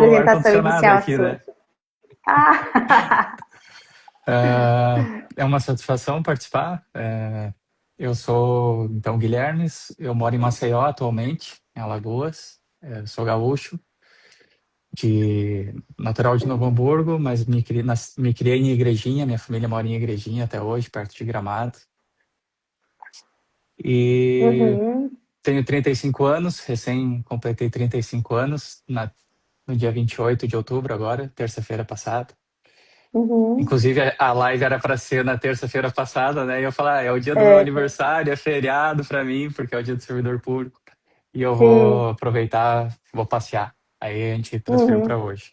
o apresentação ar-condicionado inicial aqui, sua. né? Ah, É uma satisfação participar. Eu sou, então, Guilherme, eu moro em Maceió atualmente, em Alagoas. Sou gaúcho, natural de Novo Hamburgo, mas me criei em Igrejinha, minha família mora em Igrejinha até hoje, perto de Gramado. E uhum, tenho 35 anos, recém completei 35 anos no dia 28 de outubro agora, terça-feira passada. uhum. Inclusive, a live era para ser na terça-feira passada, né? E eu falei, é o dia do meu É, aniversário, é feriado para mim, porque é o dia do servidor público. E eu sim, vou aproveitar, vou passear. Aí a gente transferiu para uhum, hoje.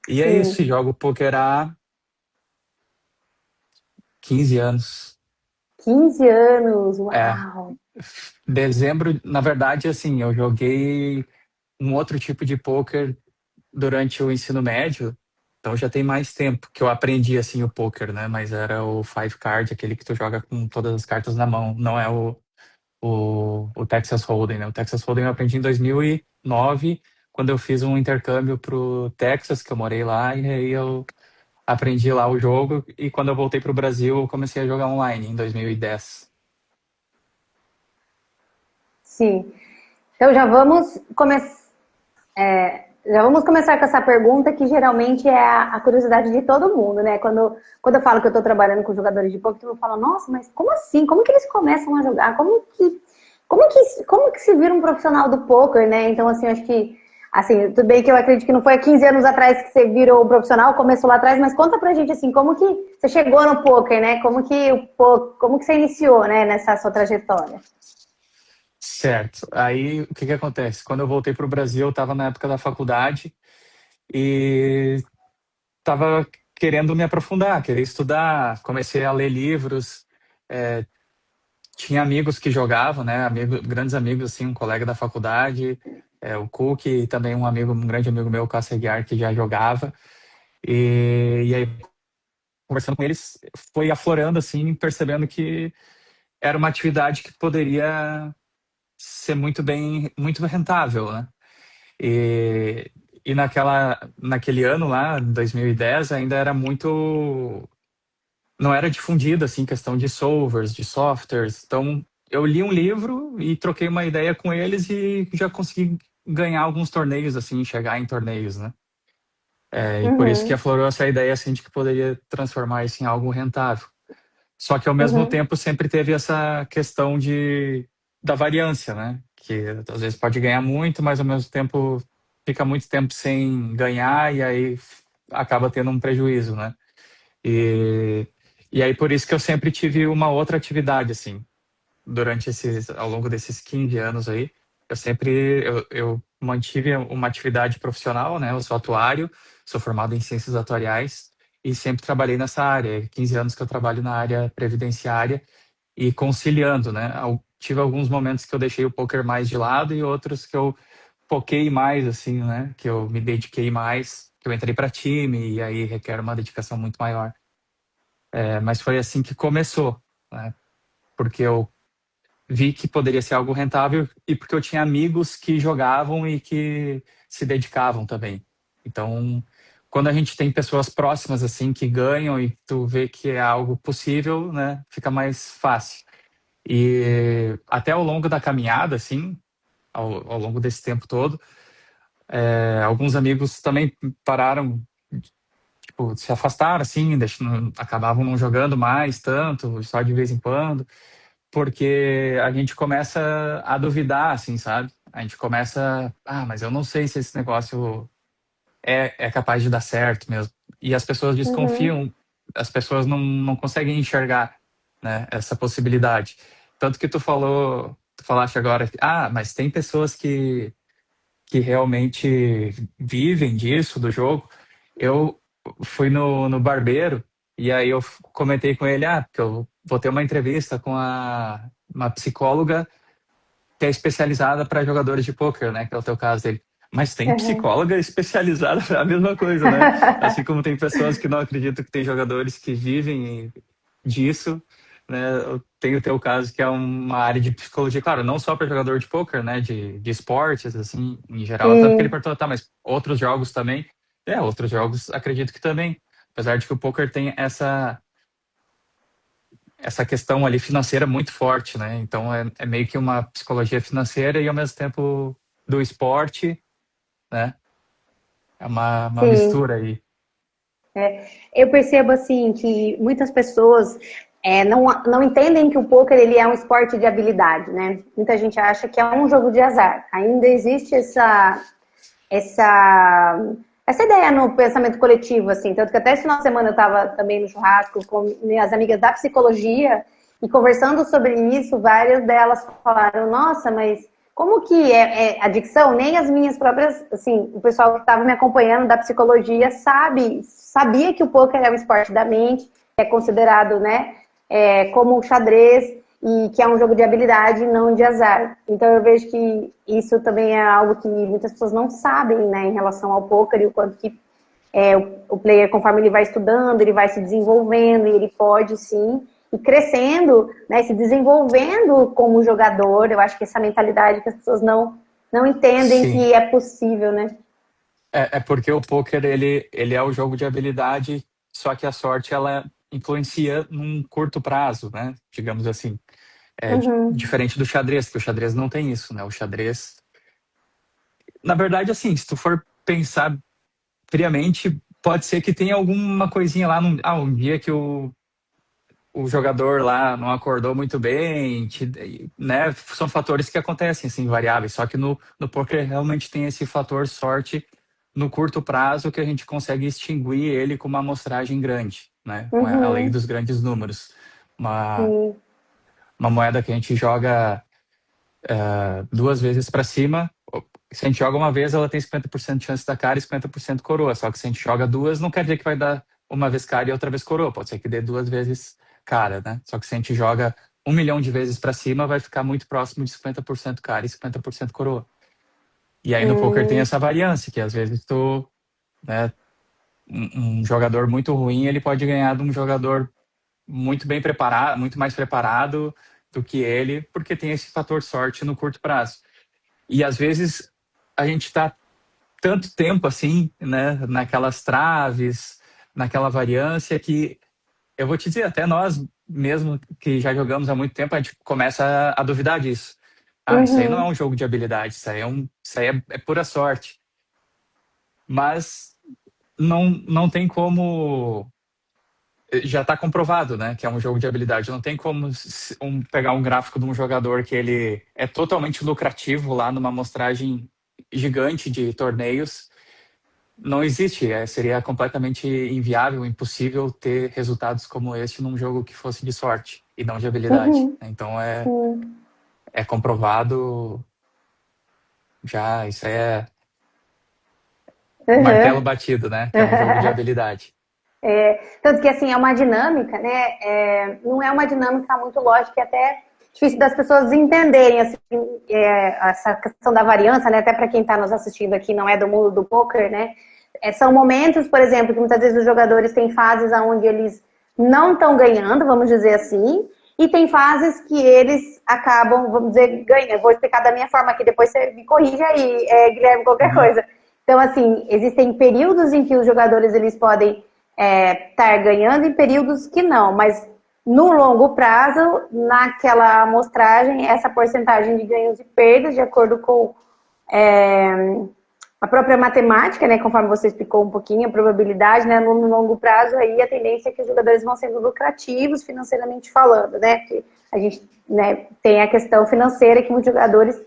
E é isso, sim. jogo poker há 15 anos. 15 anos, É, uau! dezembro, na verdade, assim, eu joguei um outro tipo de poker durante o ensino médio, então já tem mais tempo que eu aprendi assim o poker, né? Mas era o five card, aquele que tu joga com todas as cartas na mão, não é o Texas Hold'em, né? O Texas Hold'em eu aprendi em 2009, quando eu fiz um intercâmbio pro Texas, que eu morei lá, e aí eu aprendi lá o jogo, e quando eu voltei pro Brasil, eu comecei a jogar online em 2010. Sim. Então já vamos começar com essa pergunta que geralmente é a curiosidade de todo mundo, né? Quando eu falo que eu estou trabalhando com jogadores de poker, todo mundo fala, nossa, mas como assim? Como que eles começam a jogar? Como que se vira um profissional do poker, né? Então, assim, eu acho que, assim, tudo bem que eu acredito que não foi há 15 anos atrás que você virou profissional, começou lá atrás, mas conta pra gente, assim, como que você chegou no poker, né? Como que você iniciou, né, nessa sua trajetória? Certo. Aí, o que que acontece? Quando eu voltei pro Brasil, eu estava na época da faculdade, e estava querendo me aprofundar, querer estudar, comecei a ler livros, é, tinha amigos que jogavam, né, grandes amigos, assim, um colega da faculdade, o Cook, e também um grande amigo meu, o Cássio Aguiar, que já jogava, e aí, conversando com eles, foi aflorando, assim, percebendo que era uma atividade que poderia ser muito rentável, né, e, e naquele ano lá, 2010, ainda era muito não era difundida assim questão de solvers, de softwares. Então, eu li um livro e troquei uma ideia com eles e já consegui ganhar alguns torneios assim, chegar em torneios, né? E por isso que Uhum, aflorou essa ideia assim de que poderia transformar isso em algo rentável. Só que ao mesmo uhum, tempo sempre teve essa questão de da variância, né? Que às vezes pode ganhar muito, mas ao mesmo tempo fica muito tempo sem ganhar e aí acaba tendo um prejuízo, né? E, e aí por isso que eu sempre tive uma outra atividade, assim, ao longo desses 15 anos aí, eu mantive uma atividade profissional, né? Eu sou atuário, sou formado em ciências atuariais e sempre trabalhei nessa área. 15 anos que eu trabalho na área previdenciária e conciliando, né? Tive alguns momentos que eu deixei o poker mais de lado e outros que eu foquei mais, assim, né? Que eu me dediquei mais, que eu entrei para time e aí requer uma dedicação muito maior. Mas foi assim que começou, né? Porque eu vi que poderia ser algo rentável e porque eu tinha amigos que jogavam e que se dedicavam também. Então, quando a gente tem pessoas próximas assim que ganham e tu vê que é algo possível, né, fica mais fácil. E até ao longo da caminhada, assim, ao longo desse tempo todo, alguns amigos também pararam, tipo, se afastaram, assim, acabavam não jogando mais tanto, só de vez em quando. Porque a gente começa a duvidar, assim, sabe? A gente começa, mas eu não sei se esse negócio é capaz de dar certo mesmo. E as pessoas uhum. desconfiam, as pessoas não conseguem enxergar, né, essa possibilidade. Tanto que tu falaste agora, mas tem pessoas que realmente vivem disso, do jogo. Eu fui no barbeiro e aí eu comentei com ele, que eu vou ter uma entrevista com uma psicóloga que é especializada para jogadores de pôquer, né? Que é o teu caso dele. Mas tem Uhum. psicóloga especializada para a mesma coisa, né? Assim como tem pessoas que não acreditam que tem jogadores que vivem disso, né? Tem o teu caso que é uma área de psicologia, claro, não só para jogador de pôquer, né? De esportes, assim, em geral, tanto que ele Sim, perguntou, tá, mas outros jogos também? Outros jogos acredito que também. Apesar de que o pôquer tem essa questão ali financeira muito forte, né? Então é meio que uma psicologia financeira e ao mesmo tempo do esporte, né? É uma sim. mistura aí. Eu percebo assim que muitas pessoas não entendem que o poker ele é um esporte de habilidade, né? Muita gente acha que é um jogo de azar. Ainda existe essa, essa ideia no pensamento coletivo, assim. Tanto que até esse final de semana eu estava também no churrasco com minhas amigas da psicologia e conversando sobre isso, várias delas falaram, nossa, mas como que é adicção? Nem as minhas próprias, assim, o pessoal que estava me acompanhando da psicologia sabia que o poker é um esporte da mente, é considerado, né, como o xadrez, e que é um jogo de habilidade, não de azar. Então eu vejo que isso também é algo que muitas pessoas não sabem, né, em relação ao poker e o quanto que o player, conforme ele vai estudando, ele vai se desenvolvendo e ele pode sim ir crescendo, né, se desenvolvendo como jogador. Eu acho que essa mentalidade que as pessoas não entendem Sim. que é possível, né? É porque o poker ele é o jogo de habilidade, só que a sorte ela influencia num curto prazo, né? Digamos assim. Uhum, Diferente do xadrez, porque o xadrez não tem isso, né? O xadrez, na verdade, assim, se tu for pensar friamente, pode ser que tenha alguma coisinha lá, um dia que o jogador lá não acordou muito bem, né? São fatores que acontecem, assim, variáveis. Só que no poker realmente tem esse fator sorte no curto prazo que a gente consegue extinguir ele com uma amostragem grande, né? Com a lei uhum, dos grandes números. Uma, sim, uma moeda que a gente joga duas vezes para cima, se a gente joga uma vez, ela tem 50% de chance da cara e 50% coroa. Só que se a gente joga duas, não quer dizer que vai dar uma vez cara e outra vez coroa. Pode ser que dê duas vezes cara, né? Só que se a gente joga 1 milhão de vezes para cima, vai ficar muito próximo de 50% cara e 50% coroa. E aí no poker tem hum, essa variância, que às vezes né, um jogador muito ruim, ele pode ganhar de um jogador muito bem preparado, muito mais preparado do que ele, porque tem esse fator sorte no curto prazo. E às vezes a gente está tanto tempo assim, né, naquelas traves, naquela variância que eu vou te dizer, até nós mesmo que já jogamos há muito tempo, a gente começa a duvidar disso. Ah, isso aí não é uhum, um jogo de habilidade, isso aí é pura sorte. Mas não tem como, já está comprovado, né, que é um jogo de habilidade. Não tem como pegar um gráfico de um jogador que ele é totalmente lucrativo lá numa amostragem gigante de torneios. Não existe, seria completamente inviável, impossível ter resultados como este num jogo que fosse de sorte e não de habilidade. uhum, Então sim, é comprovado já, isso aí é martelo uhum. batido, né? Que é um jogo de habilidade. Tanto que, assim, é uma dinâmica, né? Não é uma dinâmica muito lógica e até difícil das pessoas entenderem, assim, essa questão da variância, né? Até para quem está nos assistindo aqui, não é do mundo do poker, né? São momentos, por exemplo, que muitas vezes os jogadores têm fases onde eles não estão ganhando, vamos dizer assim, e tem fases que eles acabam, vamos dizer, ganhando. Eu vou explicar da minha forma aqui, depois você me corrige aí, Guilherme, qualquer Uhum. coisa. Então, assim, existem períodos em que os jogadores eles podem estar ganhando e períodos que não, mas no longo prazo, naquela amostragem, essa porcentagem de ganhos e perdas, de acordo com é, a própria matemática, né, conforme você explicou um pouquinho, a probabilidade, né, no longo prazo, aí a tendência é que os jogadores vão sendo lucrativos financeiramente falando, né, porque a gente, né, tem a questão financeira que muitos jogadores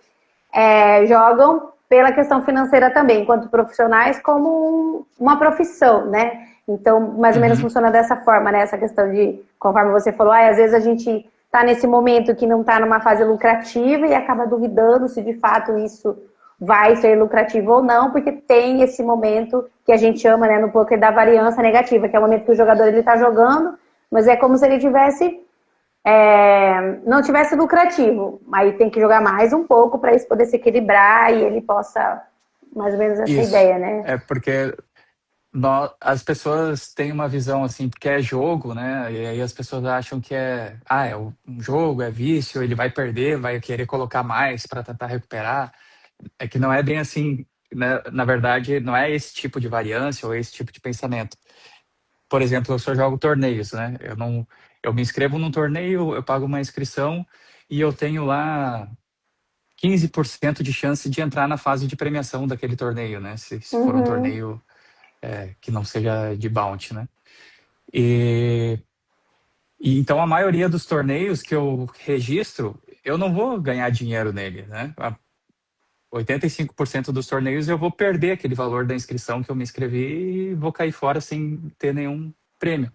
jogam pela questão financeira também, enquanto profissionais, como uma profissão, né? Então, mais ou menos Uhum. funciona dessa forma, né? Essa questão de, conforme você falou, às vezes a gente está nesse momento que não está numa fase lucrativa e acaba duvidando se de fato isso vai ser lucrativo ou não, porque tem esse momento que a gente chama, né, no poker da variância negativa, que é o momento que o jogador ele está jogando, mas é como se ele tivesse não tivesse lucrativo. Aí tem que jogar mais um pouco para isso poder se equilibrar e ele possa, mais ou menos essa Isso. ideia, né? É porque As pessoas têm uma visão assim, porque é jogo, né? E aí as pessoas acham que um jogo, é vício, ele vai perder, vai querer colocar mais para tentar recuperar. É que não é bem assim, né? Na verdade, não é esse tipo de variância ou esse tipo de pensamento. Por exemplo, eu só jogo torneios, né? Eu não, eu me inscrevo num torneio, eu pago uma inscrição e eu tenho lá 15% de chance de entrar na fase de premiação daquele torneio, né? Se for um Uhum, torneio que não seja de bounty, né? E, e então a maioria dos torneios que eu registro, eu não vou ganhar dinheiro nele, né? 85% dos torneios eu vou perder aquele valor da inscrição que eu me inscrevi e vou cair fora sem ter nenhum prêmio.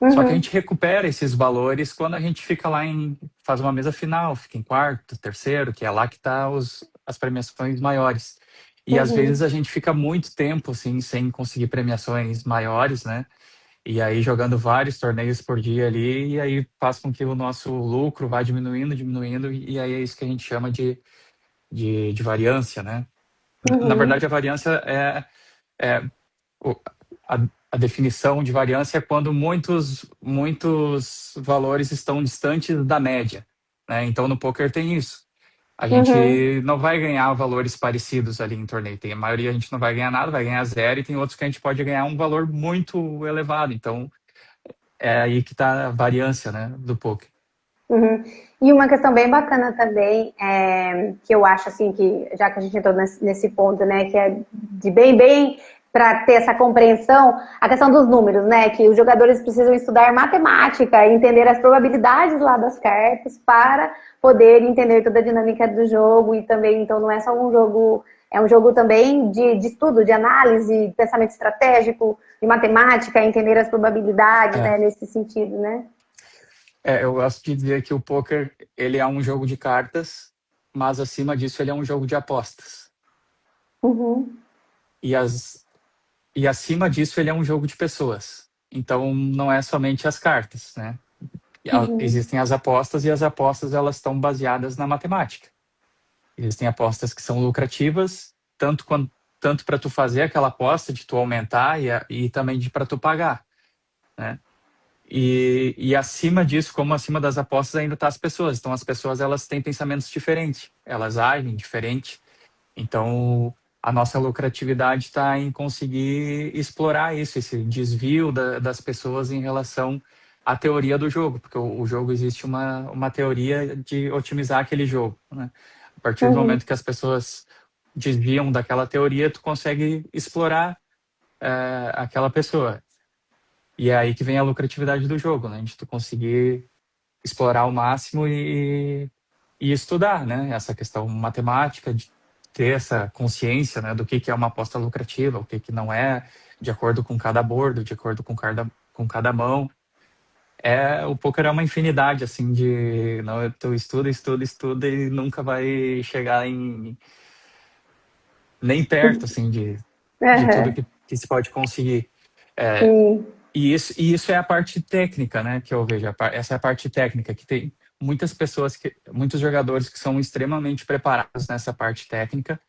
Só que a uhum, gente recupera esses valores quando a gente fica lá faz uma mesa final, fica em quarto, terceiro, que é lá que tá as premiações maiores. E às vezes uhum, a gente fica muito tempo assim sem conseguir premiações maiores, né? E aí jogando vários torneios por dia ali, e aí faz com que o nosso lucro vá diminuindo, diminuindo, e aí é isso que a gente chama de variância, né? Na uhum, verdade, a variância é o- a, a definição de variância é quando muitos valores estão distantes da média, né? Então, no poker tem isso. A uhum. gente não vai ganhar valores parecidos ali em torneio. Tem a maioria a gente não vai ganhar nada, vai ganhar zero, e tem outros que a gente pode ganhar um valor muito elevado. Então, é aí que está a variância, né, do poker. Uhum. E uma questão bem bacana também, que eu acho assim, que já que a gente entrou nesse ponto, né, que é de bem para ter essa compreensão, a questão dos números, né, que os jogadores precisam estudar matemática, entender as probabilidades lá das cartas para poder entender toda a dinâmica do jogo e também, então não é só um jogo, é um jogo também de estudo, de análise, pensamento estratégico, de matemática, entender as probabilidades, É, né, nesse sentido, né? eu gosto de dizer que o poker, ele é um jogo de cartas, mas acima disso ele é um jogo de apostas. Uhum, E as E acima disso, ele é um jogo de pessoas. Então, não é somente as cartas, né? uhum. Existem as apostas e as apostas elas estão baseadas na matemática. Existem apostas que são lucrativas, tanto para tu fazer aquela aposta de tu aumentar e também de para tu pagar, né? E acima disso, como acima das apostas, ainda tá as pessoas. Então, as pessoas elas têm pensamentos diferentes, elas agem diferente. Então, a nossa lucratividade está em conseguir explorar isso, esse desvio das pessoas em relação à teoria do jogo, porque o jogo existe uma teoria de otimizar aquele jogo, né? A partir do Uhum, momento que as pessoas desviam daquela teoria, tu consegue explorar aquela pessoa. E é aí que vem a lucratividade do jogo, né? De tu conseguir explorar ao máximo e estudar, né? Essa questão matemática, de ter essa consciência, né, do que é uma aposta lucrativa, o que não é, de acordo com cada bordo, de acordo com cada mão. O poker é uma infinidade, assim, de... Não, tu estuda, estuda, estuda e nunca vai chegar nem perto, assim, de tudo aham, que se pode conseguir. É, sim, e isso é a parte técnica, né, que eu vejo. Essa é a parte técnica, que tem muitas pessoas, muitos jogadores que são extremamente preparados nessa parte técnica,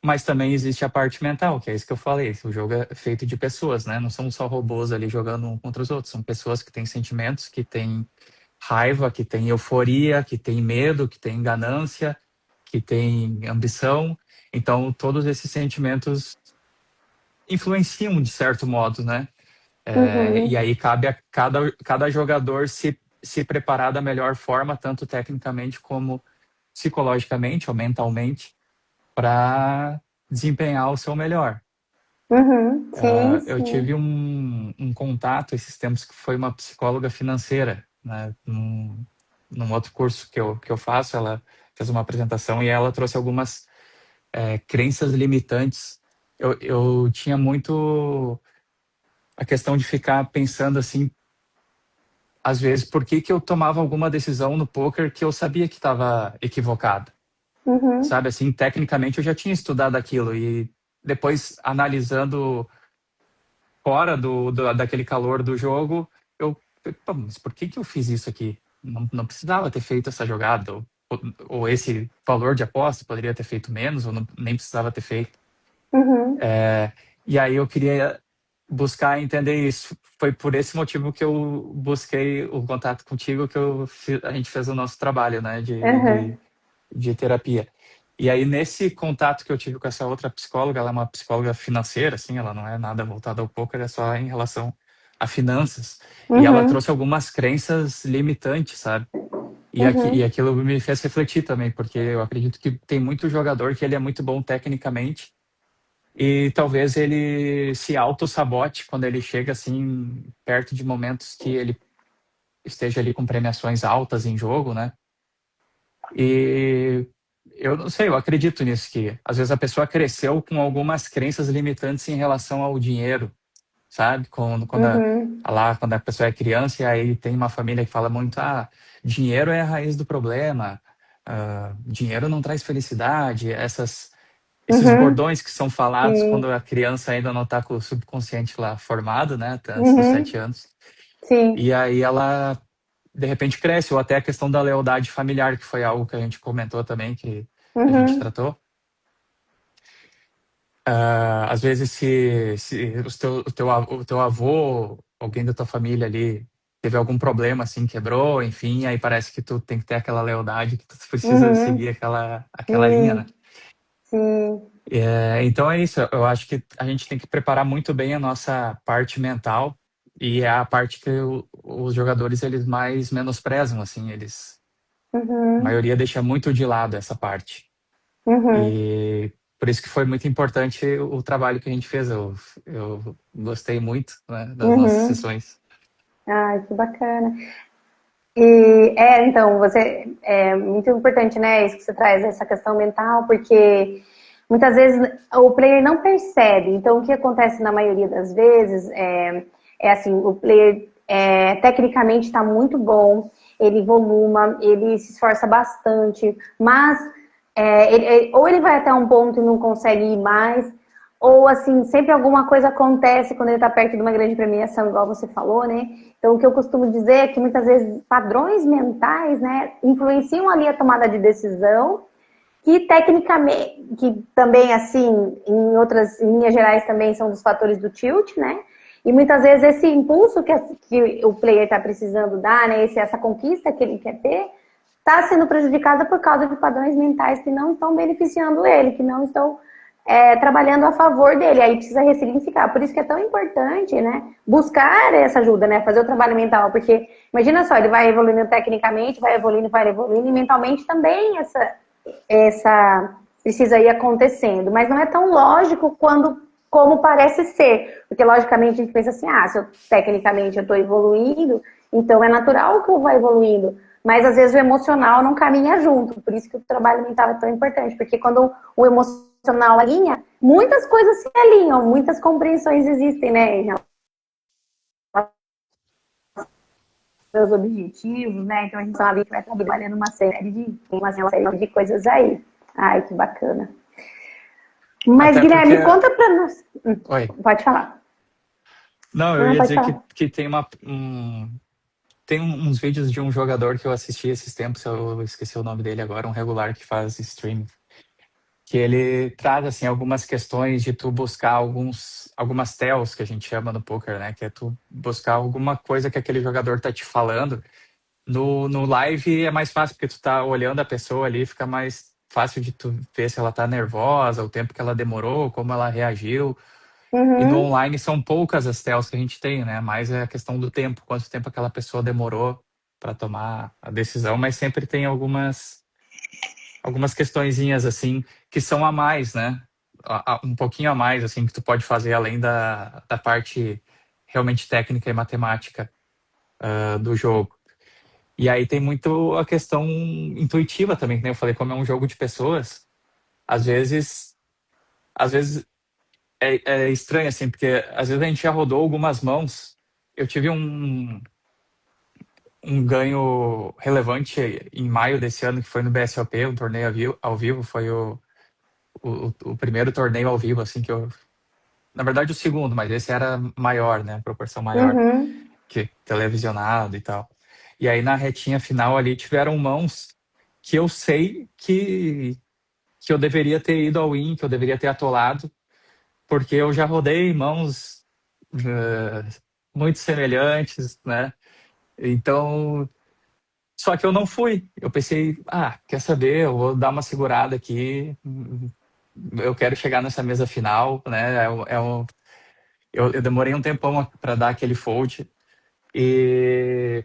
mas também existe a parte mental, que é isso que eu falei. O jogo é feito de pessoas, né? Não são só robôs ali jogando um contra os outros. São pessoas que têm sentimentos, que têm raiva, que têm euforia, que têm medo, que têm ganância, que têm ambição. Então, todos esses sentimentos influenciam de certo modo, né? E uhum, aí cabe a cada jogador se preparar da melhor forma, tanto tecnicamente como psicologicamente ou mentalmente, para desempenhar o seu melhor. uhum, sim, Eu tive sim, um contato esses tempos que foi uma psicóloga financeira, né? Num outro curso que eu faço, ela fez uma apresentação e ela trouxe algumas crenças limitantes. Eu tinha muito a questão de ficar pensando assim, às vezes, por que que eu tomava alguma decisão no poker que eu sabia que estava equivocada, uhum, sabe? Assim, tecnicamente eu já tinha estudado aquilo e depois analisando fora daquele calor do jogo, eu, pô, mas por que que eu fiz isso aqui? Não precisava ter feito essa jogada, ou esse valor de aposta poderia ter feito menos, ou nem precisava ter feito. uhum, E aí eu queria buscar entender isso. Foi por esse motivo que eu busquei o contato contigo, que a gente fez o nosso trabalho, né, Aham, de terapia. E aí, nesse contato que eu tive com essa outra psicóloga, ela é uma psicóloga financeira, assim, ela não é nada voltada ao poker, é só em relação a finanças. E ela uhum, trouxe algumas crenças limitantes, sabe? E uhum, aquilo me fez refletir também, porque eu acredito que tem muito jogador que ele é muito bom tecnicamente, e talvez ele se auto-sabote quando ele chega assim perto de momentos que ele esteja ali com premiações altas em jogo, né? E eu não sei, eu acredito nisso que às vezes a pessoa cresceu com algumas crenças limitantes em relação ao dinheiro, sabe? uhum, Quando a pessoa é criança e aí tem uma família que fala muito, dinheiro é a raiz do problema, dinheiro não traz felicidade, esses uhum, bordões que são falados quando sim, a criança ainda não está com o subconsciente lá formado, né, até antes dos uhum, 7 anos. sim, E aí ela, de repente, cresce, ou até a questão da lealdade familiar, que foi algo que a gente comentou também, que a gente uhum, tratou. Às vezes, se o teu avô, alguém da tua família ali, teve algum problema, assim, quebrou, enfim, aí parece que tu tem que ter aquela lealdade, que tu precisa seguir uhum, aquela linha, né? sim, sim, Então é isso, eu acho que a gente tem que preparar muito bem a nossa parte mental e é a parte que os jogadores eles mais menosprezam, assim, a uhum, maioria deixa muito de lado essa parte. uhum, E por isso que foi muito importante o trabalho que a gente fez. Eu gostei muito, né, das nossas uhum. sessões. Ai, que bacana. E então, você é muito importante, né, isso que você traz, essa questão mental, porque muitas vezes o player não percebe. Então, o que acontece na maioria das vezes é assim, o player tecnicamente está muito bom, ele voluma, ele se esforça bastante, mas ou ele vai até um ponto e não consegue ir mais, ou assim, sempre alguma coisa acontece quando ele está perto de uma grande premiação, igual você falou, né? Então, o que eu costumo dizer é que muitas vezes padrões mentais, né, influenciam ali a tomada de decisão, que tecnicamente, que também, assim, em outras linhas gerais também são dos fatores do tilt, né? E muitas vezes esse impulso que o player está precisando dar, né, essa conquista que ele quer ter, está sendo prejudicada por causa de padrões mentais que não estão beneficiando ele, que não estão trabalhando a favor dele. Aí precisa ressignificar. Por isso que é tão importante, né, buscar essa ajuda, né, fazer o trabalho mental, porque imagina só, ele vai evoluindo tecnicamente, vai evoluindo, e mentalmente também essa precisa ir acontecendo, mas não é tão lógico como parece ser, porque logicamente a gente pensa assim, se eu, tecnicamente eu estou evoluindo, então é natural que eu vá evoluindo, mas às vezes o emocional não caminha junto, por isso que o trabalho mental é tão importante, porque quando o emocional alinha, muitas coisas se alinham, muitas compreensões existem, né, em relação aos objetivos, né, então a gente sabe que vai trabalhando uma série de coisas aí. Ai, que bacana. Mas, Até porque. Guilherme, conta pra nós. Oi. Pode falar. Não, eu Não, ia pode dizer falar. que tem uns vídeos de um jogador que eu assisti esses tempos, eu esqueci o nome dele agora, um regular que faz streaming, que ele traz assim algumas questões de tu buscar algumas tells que a gente chama no poker, né? Que é tu buscar alguma coisa que aquele jogador tá te falando. No live é mais fácil porque tu tá olhando a pessoa ali, fica mais fácil de tu ver se ela tá nervosa, o tempo que ela demorou, como ela reagiu. E no Uhum, online são poucas as tells que a gente tem, né? Mais é a questão do tempo, quanto tempo aquela pessoa demorou para tomar a decisão, mas sempre tem algumas questõezinhas assim que são a mais, né? Um pouquinho a mais assim que tu pode fazer além da parte realmente técnica e matemática do jogo. E aí tem muito a questão intuitiva também, que nem eu falei, como é um jogo de pessoas, às vezes, às vezes é estranho assim, porque às vezes a gente já rodou algumas mãos. Eu tive um ganho relevante em maio desse ano, que foi no BSOP, um torneio ao vivo, foi o primeiro torneio ao vivo, assim, que eu. Na verdade, o segundo, mas esse era maior, né? Proporção maior, uhum, que televisionado e tal. E aí, na retinha final ali, tiveram mãos que eu sei que eu deveria ter ido ao win, que eu deveria ter atolado, porque eu já rodei mãos eh, muito semelhantes, né? Então, só que eu não fui. Eu pensei, quer saber? Eu vou dar uma segurada aqui. Eu quero chegar nessa mesa final, né? Eu demorei um tempão para dar aquele fold e,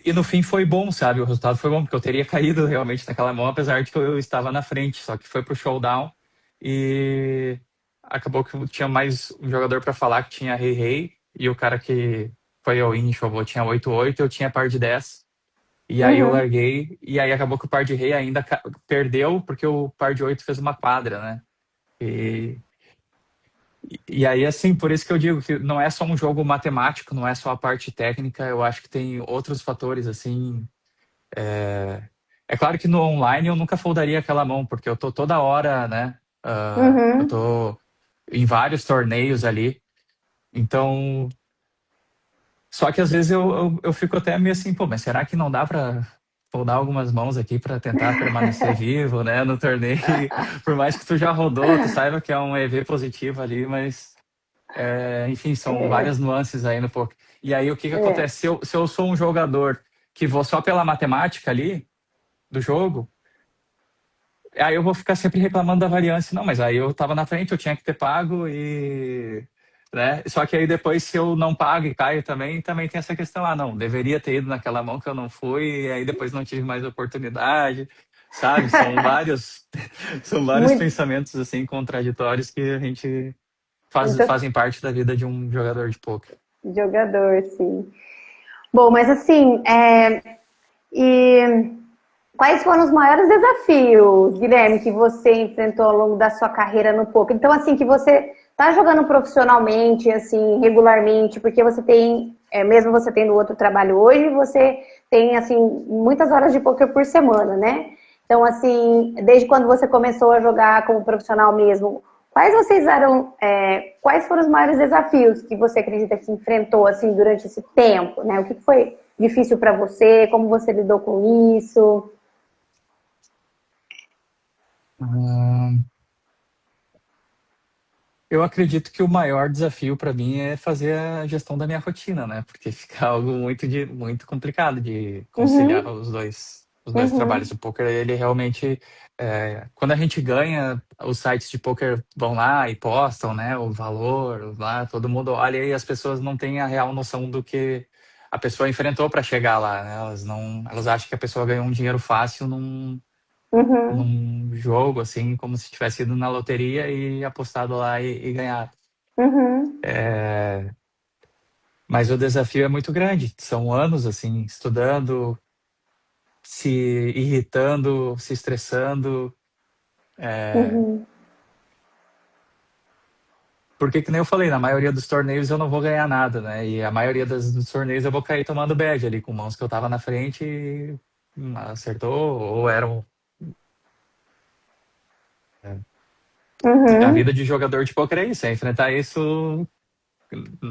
e no fim foi bom, sabe? O resultado foi bom porque eu teria caído realmente naquela mão, apesar de que eu estava na frente. Só que foi pro showdown e acabou que tinha mais um jogador para falar que tinha rei e o cara que foi ao in chovou tinha 8-8, eu tinha par de 10. E aí eu Uhum. larguei, e aí acabou que o par de rei ainda perdeu, porque o par de 8 fez uma quadra, né? E, e aí, assim, por isso que eu digo que não é só um jogo matemático, não é só a parte técnica, eu acho que tem outros fatores, assim. É claro que no online eu nunca foldaria aquela mão, porque eu tô toda hora, né? Eu Uhum. tô em vários torneios ali, então. Só que às vezes eu fico até meio assim, pô, mas será que não dá pra foldar algumas mãos aqui pra tentar permanecer vivo, né, no torneio? Por mais que tu já rodou, tu saiba que é um EV positivo ali, mas, enfim, são várias nuances aí no poker. E aí o que que É. acontece? Se eu sou um jogador que vou só pela matemática ali do jogo, aí eu vou ficar sempre reclamando da variância. Não, mas aí eu tava na frente, eu tinha que ter pago e. Né? Só que aí depois, se eu não pago e caio também tem essa questão. Não, deveria ter ido naquela mão que eu não fui, e aí depois não tive mais oportunidade, sabe? São vários, são vários Muito pensamentos assim contraditórios que a gente então, fazem parte da vida de um jogador de poker. jogador, sim. Bom, mas assim, e quais foram os maiores desafios, Guilherme, que você enfrentou ao longo da sua carreira no poker? Então, assim, que você está jogando profissionalmente, assim, regularmente, porque você tem, mesmo você tendo outro trabalho hoje, você tem, assim, muitas horas de poker por semana, né? Então, assim, desde quando você começou a jogar como profissional mesmo, quais foram os maiores desafios que você acredita que enfrentou, assim, durante esse tempo, né? O que foi difícil para você? Como você lidou com isso? Hum, Eu acredito que o maior desafio para mim é fazer a gestão da minha rotina, né? Porque fica algo muito complicado de conciliar Uhum, os dois trabalhos. uhum, O poker, ele realmente, quando a gente ganha, os sites de poker vão lá e postam, né? O valor, lá, todo mundo olha e as pessoas não têm a real noção do que a pessoa enfrentou para chegar lá, né? Elas acham que a pessoa ganhou um dinheiro fácil uhum, num jogo, assim, como se tivesse ido na loteria e apostado lá e ganhado. uhum, Mas o desafio é muito grande. São anos, assim, estudando, se irritando, se estressando. uhum, Porque, que nem eu falei, na maioria dos torneios eu não vou ganhar nada, né? E a maioria dos torneios eu vou cair tomando bad ali, com mãos que eu tava na frente e acertou, ou eram. A vida uhum, de jogador de poker é isso, é enfrentar isso.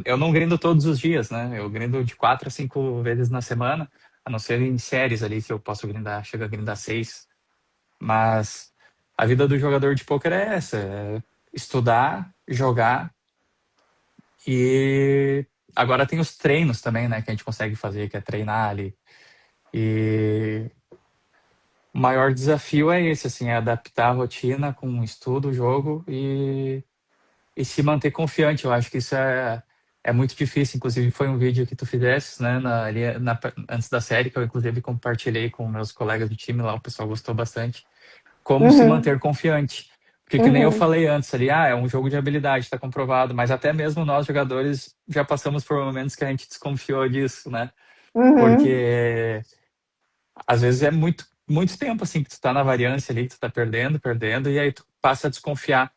Eu não grindo todos os dias, né? Eu grindo de 4 a 5 vezes na semana, a não ser em séries ali que eu posso grindar, chega a grindar 6. Mas a vida do jogador de pôquer é essa: estudar, jogar e agora tem os treinos também, né? Que a gente consegue fazer, que é treinar ali. E o maior desafio é esse, assim, é adaptar a rotina com o estudo, o jogo e se manter confiante. Eu acho que isso é muito difícil. Inclusive, foi um vídeo que tu fizeste, né, antes da série, que eu inclusive compartilhei com meus colegas do time lá, o pessoal gostou bastante. Como se uhum, manter confiante. Porque que nem eu uhum, falei antes ali, é um jogo de habilidade, está comprovado, mas até mesmo nós jogadores já passamos por momentos que a gente desconfiou disso, né? uhum, Porque às vezes é muito tempo assim que tu tá na variância ali, que tu tá perdendo, e aí tu passa a desconfiar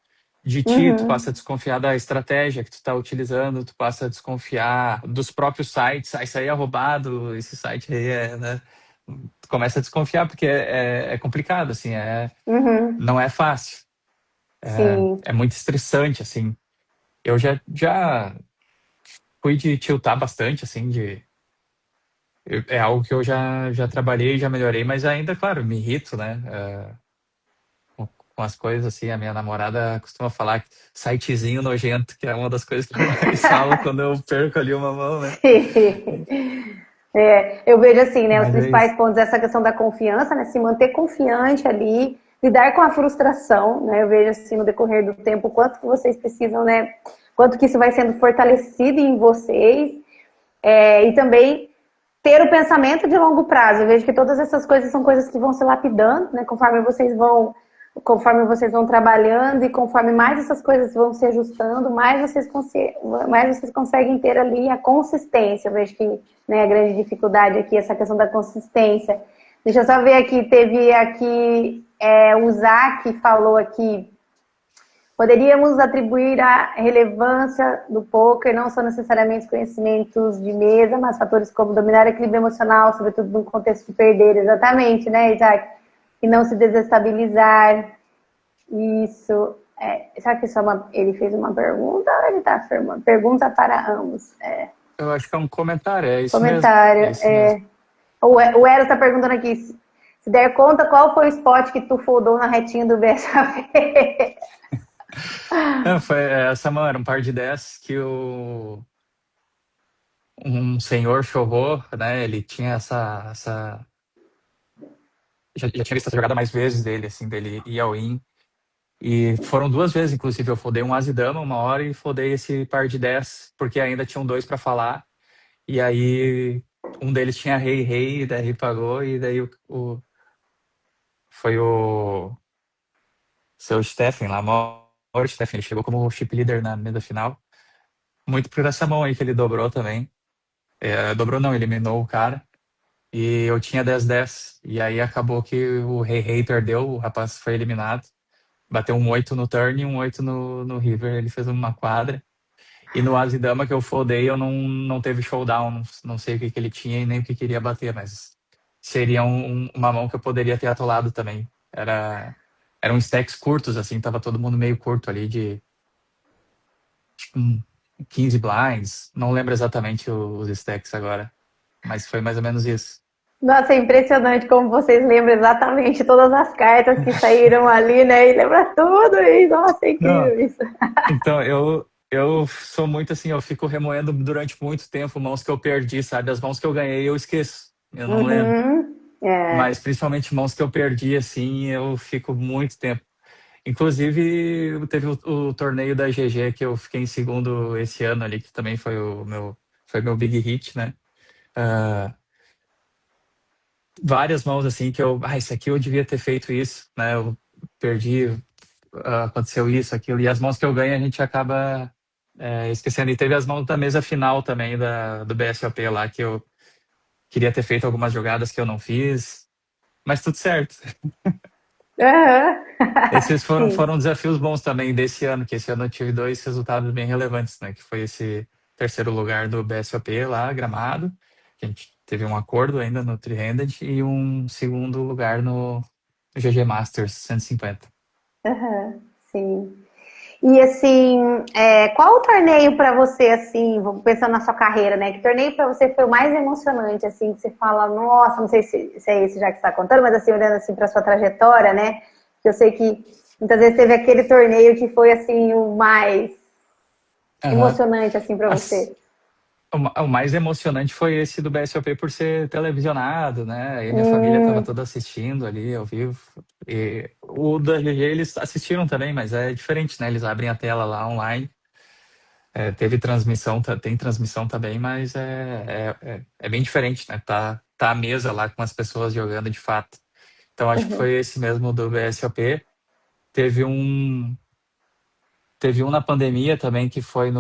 de ti, tu passa a uhum, desconfiar da estratégia que tu tá utilizando, tu passa a desconfiar dos próprios sites, isso aí é roubado, esse site aí né? Tu começa a desconfiar porque é complicado, assim, uhum. não é fácil. Sim. É muito estressante, assim. Eu já fui de tiltar bastante, assim, é algo que eu já trabalhei, já melhorei, mas ainda, claro, me irrito, né? com as coisas, assim. A minha namorada costuma falar que sitezinho nojento, que é uma das coisas que eu mais falo quando eu perco ali uma mão, né? Sim. Eu vejo assim, né, os Mas é principais isso. pontos, essa questão da confiança, né, se manter confiante ali, lidar com a frustração, né, eu vejo assim no decorrer do tempo, quanto que vocês precisam, né, quanto que isso vai sendo fortalecido em vocês, e também ter o pensamento de longo prazo. Eu vejo que todas essas coisas são coisas que vão se lapidando, né, conforme vocês vão trabalhando e conforme mais essas coisas vão se ajustando, mais vocês conseguem ter ali a consistência. Eu vejo que, né, a grande dificuldade aqui é essa questão da consistência. Deixa eu só ver aqui, teve aqui o Zac falou aqui. Poderíamos atribuir a relevância do poker não só necessariamente conhecimentos de mesa, mas fatores como dominar o equilíbrio emocional, sobretudo no contexto de perder, exatamente, né, Isaac? E não se desestabilizar. Isso. Será que ele fez uma pergunta ou ele está afirmando? Pergunta para ambos. Eu acho que é um comentário, é isso mesmo. É Comentário. isso mesmo. O Eros está perguntando aqui, se der conta, qual foi o spot que tu foldou na retinha do BSAP? Não, foi essa, mano, era um par de 10 que um senhor chovou, né? Ele tinha já tinha visto essa jogada mais vezes dele, assim, dele ir ao in. E foram duas vezes, inclusive, eu foldei um as e dama uma hora e foldei esse par de 10 porque ainda tinham dois para falar. E aí um deles tinha rei, e daí pagou, e daí foi o seu Stephen lá, Mauro Stephen, ele chegou como chip leader na mesa final. Muito por essa mão aí que ele dobrou também. Dobrou não, eliminou o cara. E eu tinha 10-10. E aí acabou que o rei perdeu, o rapaz foi eliminado. Bateu um 8 no turn e um 8 no river. Ele fez uma quadra. E no as e dama que eu foldei, eu não teve showdown. Não sei o que ele tinha e nem o que queria bater, mas seria uma mão que eu poderia ter atolado também. Eram stacks curtos, assim, tava todo mundo meio curto ali de tipo, 15 blinds. Não lembro exatamente os stacks agora, mas foi mais ou menos isso. Nossa, é impressionante como vocês lembram exatamente todas as cartas que saíram ali, né? E lembra tudo isso. Nossa, é Não, incrível isso. então eu sou muito assim, eu fico remoendo durante muito tempo mãos que eu perdi, sabe? As mãos que eu ganhei eu esqueço, eu não lembro. Uhum. Mas principalmente mãos que eu perdi, assim, eu fico muito tempo. Inclusive, teve o torneio da GG que eu fiquei em segundo esse ano ali, que também foi meu big hit, né? Ah, várias mãos assim que isso aqui eu devia ter feito isso, né? Eu perdi, aconteceu isso, aquilo, e as mãos que eu ganho a gente acaba esquecendo. E teve as mãos da mesa final também do BSOP lá, que eu queria ter feito algumas jogadas que eu não fiz, mas tudo certo. Uhum. Esses foram, Sim. foram desafios bons também desse ano, que esse ano eu tive dois resultados bem relevantes, né? Que foi esse terceiro lugar do BSOP lá, Gramado, que a gente teve um acordo ainda no Three-Handed, e um segundo lugar no GG Masters 150. Uhum. Sim. E assim, qual o torneio para você, assim, pensando na sua carreira, né? Que torneio para você foi o mais emocionante, assim, que você fala, nossa, não sei se é esse já que está contando, mas assim, olhando assim para sua trajetória, né? Que eu sei que muitas vezes teve aquele torneio que foi assim o mais Aham. emocionante assim para As- você. o mais emocionante foi esse do BSOP por ser televisionado, né? Aí minha família estava Hum, toda assistindo ali ao vivo. E o da GG eles assistiram também, mas é diferente, né? Eles abrem a tela lá online. Teve transmissão, tem transmissão também, mas é bem diferente, né? Tá a mesa lá com as pessoas jogando de fato. Então acho que uhum, foi esse mesmo do BSOP. Teve um, teve um na pandemia também que foi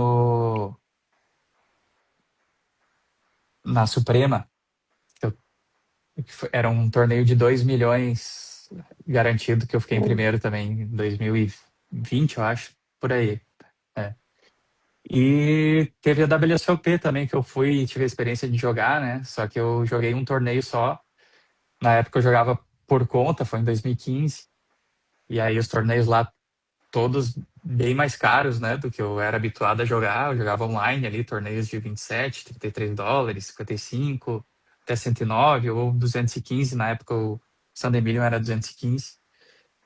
na Suprema. que eu- Era um torneio de 2 milhões garantido, que eu fiquei em uhum, primeiro também em 2020, eu acho, por aí. É. E teve a WSOP também, que eu fui e tive a experiência de jogar, né? Só que eu joguei um torneio só. Na época eu jogava por conta, foi em 2015. E aí os torneios lá, todos bem mais caros, né? Do que eu era habituado a jogar. Eu jogava online ali, torneios de 27, US$ 33, 55, até 109 ou 215. Na época o San Emilion era 215.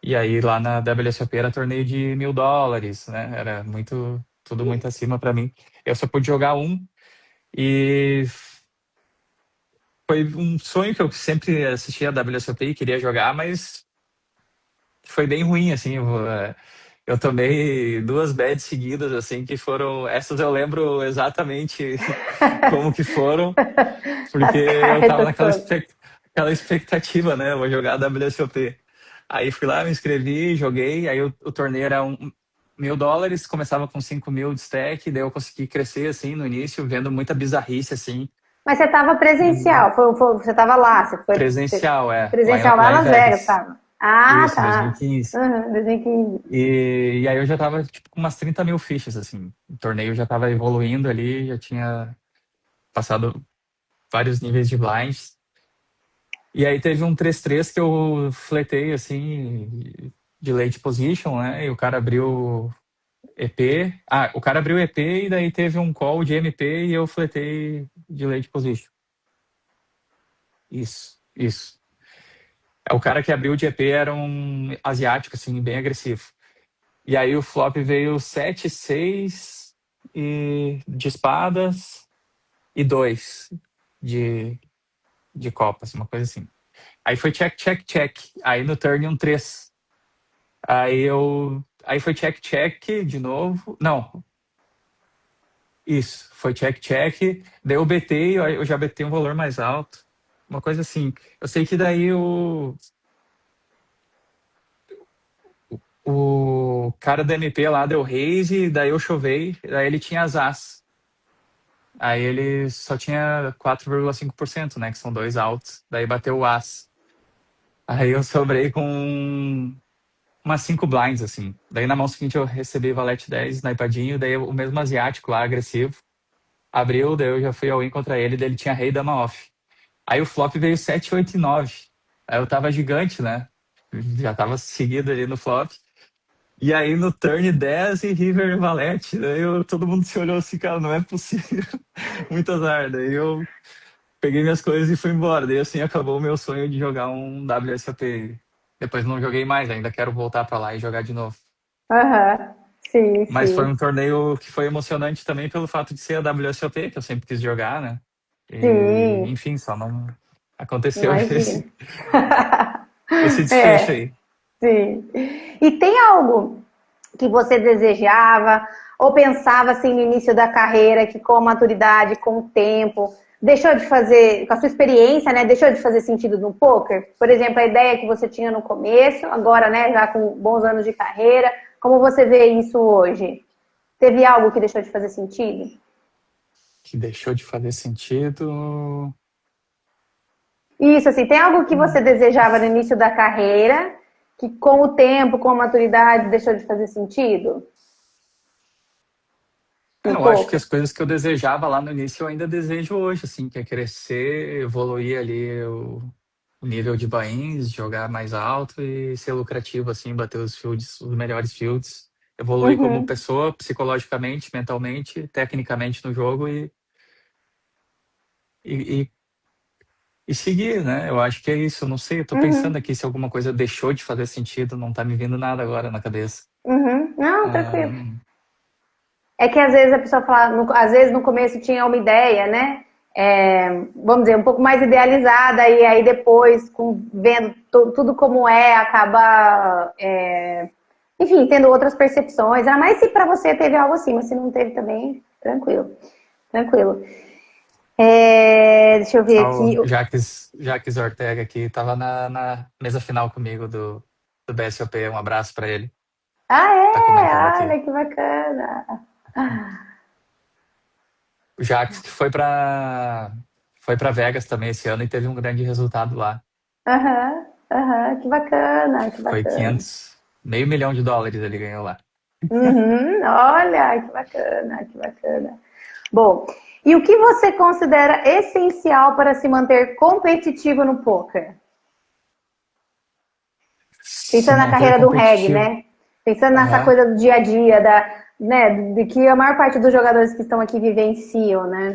E aí lá na WSOP era torneio de US$ 1.000, né? Era tudo muito acima para mim. Eu só pude jogar um e foi um sonho que eu sempre assisti a WSOP e queria jogar, mas foi bem ruim, assim. Eu tomei duas bets seguidas, assim, que foram. Essas eu lembro exatamente como que foram, porque As eu tava cartas naquela todas. aquela expectativa, né? Eu vou jogar a WSOP. Aí fui lá, me inscrevi, joguei, aí o torneio era US$ 1.000, começava com 5.000 de stack, daí eu consegui crescer, assim, no início, vendo muita bizarrice, assim. Mas você estava E presencial, você estava lá, presencial, presencial lá lá em em Las Vegas, Vegas. tava. Ah, Isso, tá. 2015. Uhum, 2015. E aí eu já tava, tipo, com umas 30.000 fichas, assim. O torneio já tava evoluindo ali, já tinha passado vários níveis de blinds. E aí teve um 3-3 que eu fletei, assim, de late position, né? E o cara abriu EP. Ah, o cara abriu EP e daí teve um call de MP e eu fletei de late position. Isso. O cara que abriu de EP era um asiático, assim, bem agressivo. E aí o flop veio 7-6 de espadas e 2 de, de copas, uma coisa assim. Aí foi check, check, check. Aí no turn um 3. Aí foi check, check de novo. Não, isso. Foi check, check. Daí eu betei, eu já betei um valor mais alto. Uma coisa assim. Eu sei que daí o cara da MP lá deu raise, daí eu chovei, daí ele tinha as as. Aí ele só tinha 4,5%, né? Que são dois altos. Daí bateu o as. Aí eu sobrei com umas 5 blinds, assim. Daí na mão seguinte eu recebi valete 10, snipadinho. Daí o mesmo asiático lá, agressivo, abriu. Daí eu já fui all in contra ele. Daí ele tinha rei dama off. Aí o flop veio 7, 8 e 9. Aí eu tava gigante, né? Já tava seguido ali no flop. E aí no turn 10 e river valete. Daí todo mundo se olhou assim, cara, não é possível. Muito azar. Daí eu peguei minhas coisas e fui embora. Daí assim acabou o meu sonho de jogar um WSOP. Depois não joguei mais, ainda quero voltar pra lá e jogar de novo. Aham. Sim, Mas foi sim. um torneio que foi emocionante também pelo fato de ser a WSOP, que eu sempre quis jogar, né? E, Sim, enfim, só não aconteceu imagino. esse desfecho É, aí. sim. E tem algo que você desejava ou pensava assim no início da carreira que com a maturidade, com o tempo, deixou de fazer, com a sua experiência, né, deixou de fazer sentido no poker? Por exemplo, a ideia que você tinha no começo, agora, né, já com bons anos de carreira, como você vê isso hoje? Teve algo que deixou de fazer sentido? Que deixou de fazer sentido. Isso, assim, tem algo que você desejava no início da carreira que com o tempo, com a maturidade, deixou de fazer sentido no Eu acho que poker? as coisas que eu desejava lá no início eu ainda desejo hoje, assim, que é crescer, evoluir ali o nível de buy-ins, jogar mais alto e ser lucrativo, assim, bater os fields, os melhores fields, evoluir como Uhum, pessoa, psicologicamente, mentalmente, tecnicamente no jogo e, e, e seguir, né? Eu acho que é isso. Eu não sei, eu tô pensando uhum, aqui se alguma coisa deixou de fazer sentido, não tá me vindo nada agora na cabeça. uhum. Não, tranquilo. Ahn, É que às vezes a pessoa fala, às vezes no começo tinha uma ideia, né? É, vamos dizer, um pouco mais idealizada, e aí depois, vendo tudo como é, acaba, enfim, tendo outras percepções. Ah, mas se para você teve algo assim, mas se não teve também, tranquilo, tranquilo. Deixa eu ver o aqui. Jaques Ortega aqui tava na mesa final comigo do BSOP. Um abraço pra ele. Ah, Tá comentando é? aqui. Olha que bacana. O Jaques que foi para Vegas também esse ano e teve um grande resultado lá. Aham, aham, que bacana, que Foi bacana. 500, meio milhão de dólares ele ganhou lá. Uhum, olha, que bacana, que bacana. Bom, e o que você considera essencial para se manter competitivo no poker? Se Pensando na manter carreira do reggae, competitivo. né? Pensando nessa Aham. coisa do dia a dia, né, de que a maior parte dos jogadores que estão aqui vivenciam, né?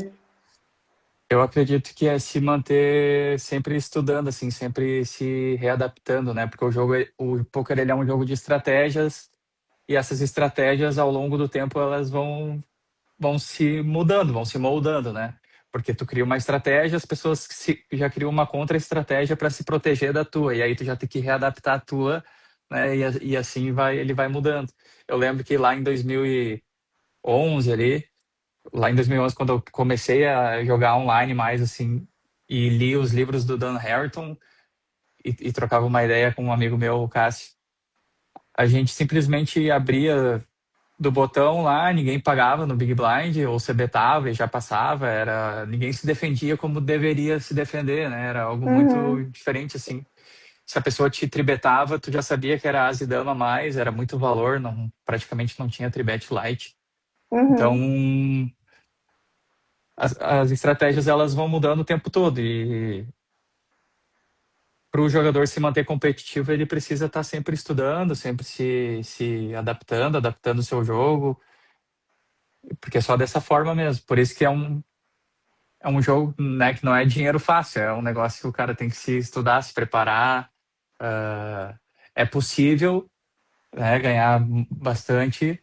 Eu acredito que é se manter sempre estudando, assim, sempre se readaptando, né? Porque o poker ele é um jogo de estratégias e essas estratégias ao longo do tempo elas vão se mudando, vão se moldando, né? Porque tu cria uma estratégia, as pessoas já criam uma contra-estratégia para se proteger da tua, e aí tu já tem que readaptar a tua, né? E assim ele vai mudando. Eu lembro que lá em 2011 ali, lá em 2011 quando eu comecei a jogar online mais assim e li os livros do Dan Harrington e trocava uma ideia com um amigo meu, o Cássio, a gente simplesmente abria do botão lá, ninguém pagava no Big Blind, ou você betava e já passava, ninguém se defendia como deveria se defender, né? Era algo muito Uhum, diferente, assim. Se a pessoa te tribetava, tu já sabia que era asa e dama a mais, era muito valor, praticamente não tinha tribet light. Então, uhum, as estratégias elas vão mudando o tempo todo e para o jogador se manter competitivo, ele precisa estar sempre estudando, sempre se adaptando, adaptando o seu jogo, porque é só dessa forma mesmo. Por isso que é um jogo, né, que não é dinheiro fácil, é um negócio que o cara tem que se estudar, se preparar. ah, é possível, né, ganhar bastante,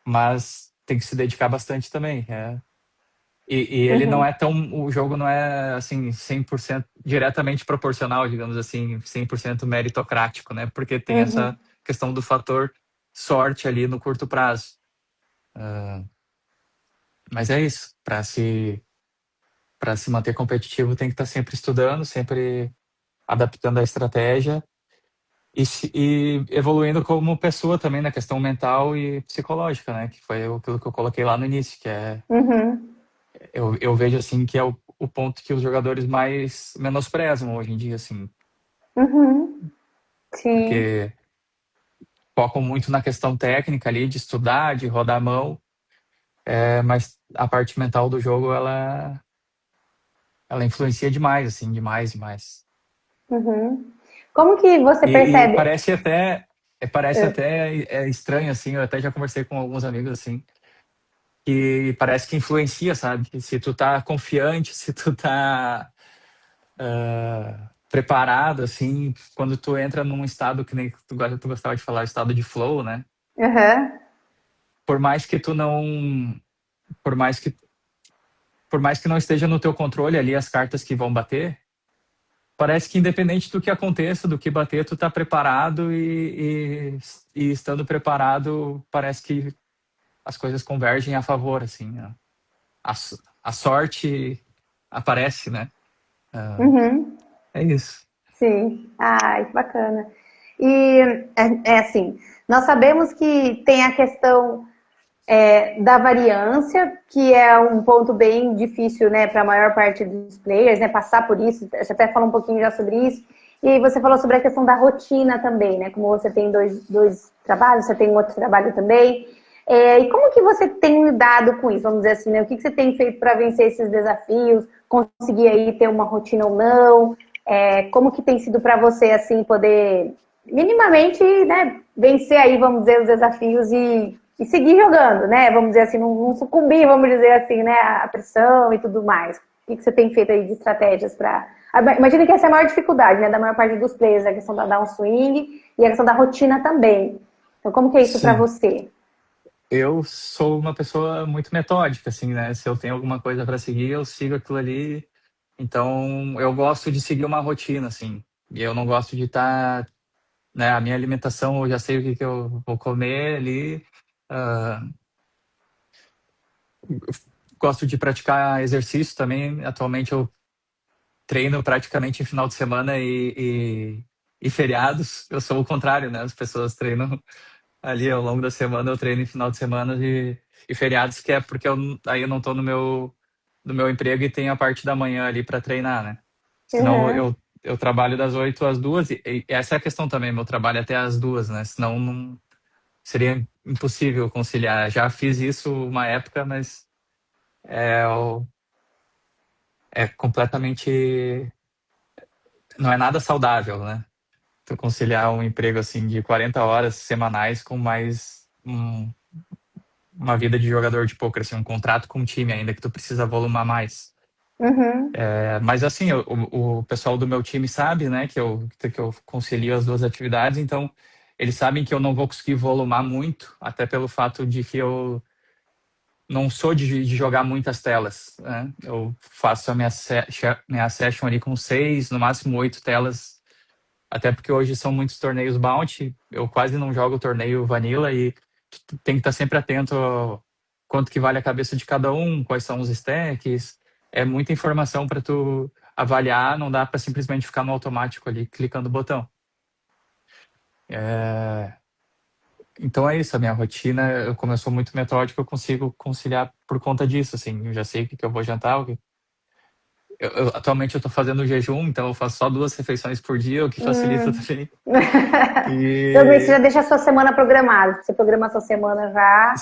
mas tem que se dedicar bastante também. E ele não uhum, é tão, o jogo não é assim 100% diretamente proporcional, digamos assim, 100% meritocrático, né? Porque tem essa uhum. questão do fator sorte ali no curto prazo. Mas é isso, para se manter competitivo tem que estar sempre estudando, sempre adaptando a estratégia e evoluindo como pessoa também na questão mental e psicológica, né? Que foi aquilo que eu coloquei lá no início, que Uhum, eu vejo assim que é o ponto que os jogadores mais menosprezam hoje em dia, assim, uhum, sim, porque focam muito na questão técnica ali de estudar, de rodar a mão, mas a parte mental do jogo ela influencia demais, assim, demais, demais. uhum. Como que você E percebe? parece É, até estranho, assim, eu até já conversei com alguns amigos, assim, que parece que influencia, sabe? Que se tu tá confiante, se tu tá preparado, assim, quando tu entra num estado que nem tu gostava de falar, estado de flow, né? aham, Por mais que tu não, por mais que, por mais que não esteja no teu controle ali as cartas que vão bater, parece que independente do que aconteça, do que bater, tu tá preparado e estando preparado, parece que as coisas convergem a favor, assim, né? a, a sorte aparece, né? Ah, uhum, é isso. sim. Ai, que bacana. E é assim, nós sabemos que tem a questão da variância, que é um ponto bem difícil, né, para a maior parte dos players, né, passar por isso. Você até falou um pouquinho já sobre isso. E você falou sobre a questão da rotina também, né? Como você tem dois trabalhos, você tem um outro trabalho também. E como que você tem lidado com isso? Vamos dizer assim, né? O que você tem feito para vencer esses desafios? Conseguir aí ter uma rotina ou não? Como que tem sido para você, assim, poder minimamente, né, vencer aí, vamos dizer, os desafios e seguir jogando, né? Vamos dizer assim, não sucumbir, vamos dizer assim, né, à pressão e tudo mais. O que você tem feito aí de estratégias para... Imagina que essa é a maior dificuldade, né, da maior parte dos players, a questão da downswing e a questão da rotina também. Então, como que é isso para Sim. você? Eu sou uma pessoa muito metódica, assim, né? Se eu tenho alguma coisa para seguir, eu sigo aquilo ali. Então, eu gosto de seguir uma rotina, assim. E eu não gosto de estar, né? A minha alimentação, eu já sei o que que eu vou comer ali. Ah, gosto de praticar exercício também. Atualmente, eu treino praticamente em final de semana e feriados. Eu sou o contrário, né? As pessoas treinam ali ao longo da semana, eu treino em final de semana e feriados, que é porque aí eu não tô no meu emprego e tenho a parte da manhã ali para treinar, né? Senão Uhum. eu trabalho das 8 às 2 e essa é a questão também, meu trabalho é até às 2, né? Senão não seria impossível conciliar. Já fiz isso uma época, mas é, é completamente, não é nada saudável, né? Tu conciliar um emprego assim de 40 horas semanais com mais uma vida de jogador de poker, assim, um contrato com um time ainda que tu precisa volumar mais. Uhum. Mas assim, o pessoal do meu time sabe, né, que eu concilio as duas atividades, então eles sabem que eu não vou conseguir volumar muito, até pelo fato de que eu não sou de jogar muitas telas, né? Eu faço a minha session ali com 6, no máximo 8 telas, até porque hoje são muitos torneios bounty, eu quase não jogo torneio vanilla e tem que estar sempre atento ao quanto que vale a cabeça de cada um, quais são os stacks, é muita informação para tu avaliar, não dá para simplesmente ficar no automático ali clicando o botão. Então é isso, a minha rotina, como eu sou muito metódico, eu consigo conciliar por conta disso, assim, eu já sei o que eu vou jantar, atualmente eu estou fazendo jejum, então eu faço só 2 refeições por dia, o que facilita Hum. também. Então, você já E deixa a sua semana programada. Você programa a sua semana já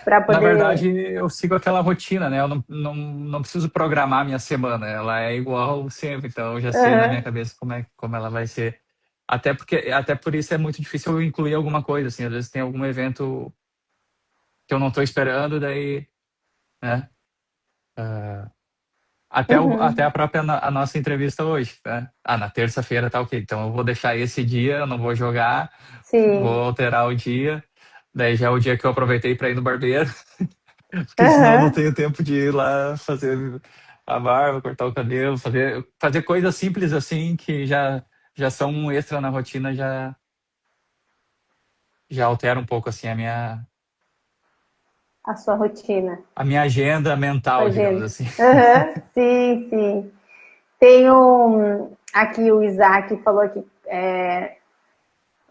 para na poder. verdade eu sigo aquela rotina, né? Eu não preciso programar a minha semana, ela é igual sempre, então eu já sei na minha Aham. cabeça como ela vai ser. Até por isso é muito difícil eu incluir alguma coisa, assim, às vezes tem algum evento que eu não estou esperando, daí, né? Até a Uhum. própria a nossa entrevista hoje, né? Na terça-feira tá ok. Então eu vou deixar esse dia, eu não vou jogar, vou Sim. alterar o dia. Daí já é o dia que eu aproveitei para ir no barbeiro, porque senão eu não Aham. tenho tempo de ir lá fazer a barba, cortar o cabelo, fazer coisas simples assim que já são um extra na rotina, já altera um pouco assim A sua rotina. a minha agenda Sua mental, digamos agenda. assim. Aham. Sim, sim. Tem aqui o Isaac falou que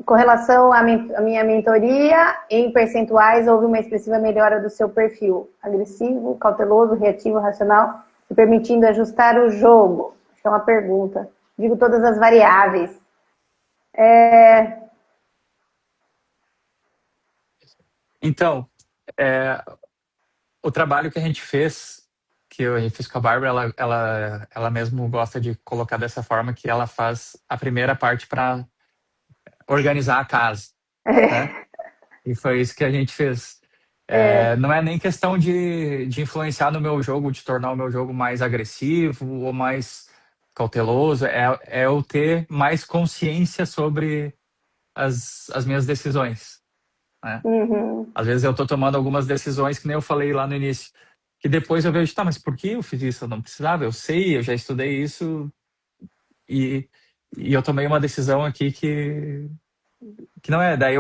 com relação à minha mentoria, em percentuais, houve uma expressiva melhora do seu perfil. Agressivo, cauteloso, reativo, racional, e permitindo ajustar o jogo. Acho que é uma pergunta. Digo todas as variáveis. Então, é, o trabalho que a gente fez, que eu fiz com a Bárbara, ela mesmo gosta de colocar dessa forma que ela faz a primeira parte para organizar a casa, né? E foi isso que a gente fez. Não é nem questão de influenciar no meu jogo, de tornar o meu jogo mais agressivo ou mais cauteloso, é eu ter mais consciência sobre as minhas decisões, né? Uhum, Às vezes eu estou tomando algumas decisões que nem eu falei lá no início, que depois eu vejo, tá, mas por que eu fiz isso? Eu não precisava, eu sei, eu já estudei isso e, e eu tomei uma decisão aqui que não é. Daí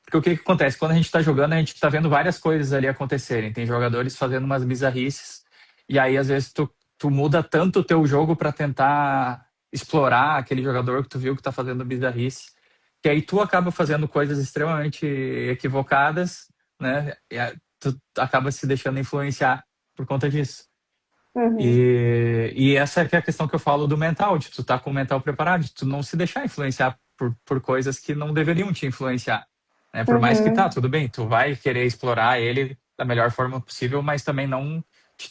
porque o que acontece? Quando a gente está jogando, a gente está vendo várias coisas ali acontecerem. Tem jogadores fazendo umas bizarrices e aí às vezes tu muda tanto o teu jogo para tentar explorar aquele jogador que tu viu que está fazendo bizarrice, que aí tu acaba fazendo coisas extremamente equivocadas, né? Tu acaba se deixando influenciar por conta disso. uhum, E essa é que é a questão que eu falo do mental, de tu tá com o mental preparado, de tu não se deixar influenciar por coisas que não deveriam te influenciar, né? Por mais que tá, uhum, tudo bem, tu vai querer explorar ele da melhor forma possível, mas também não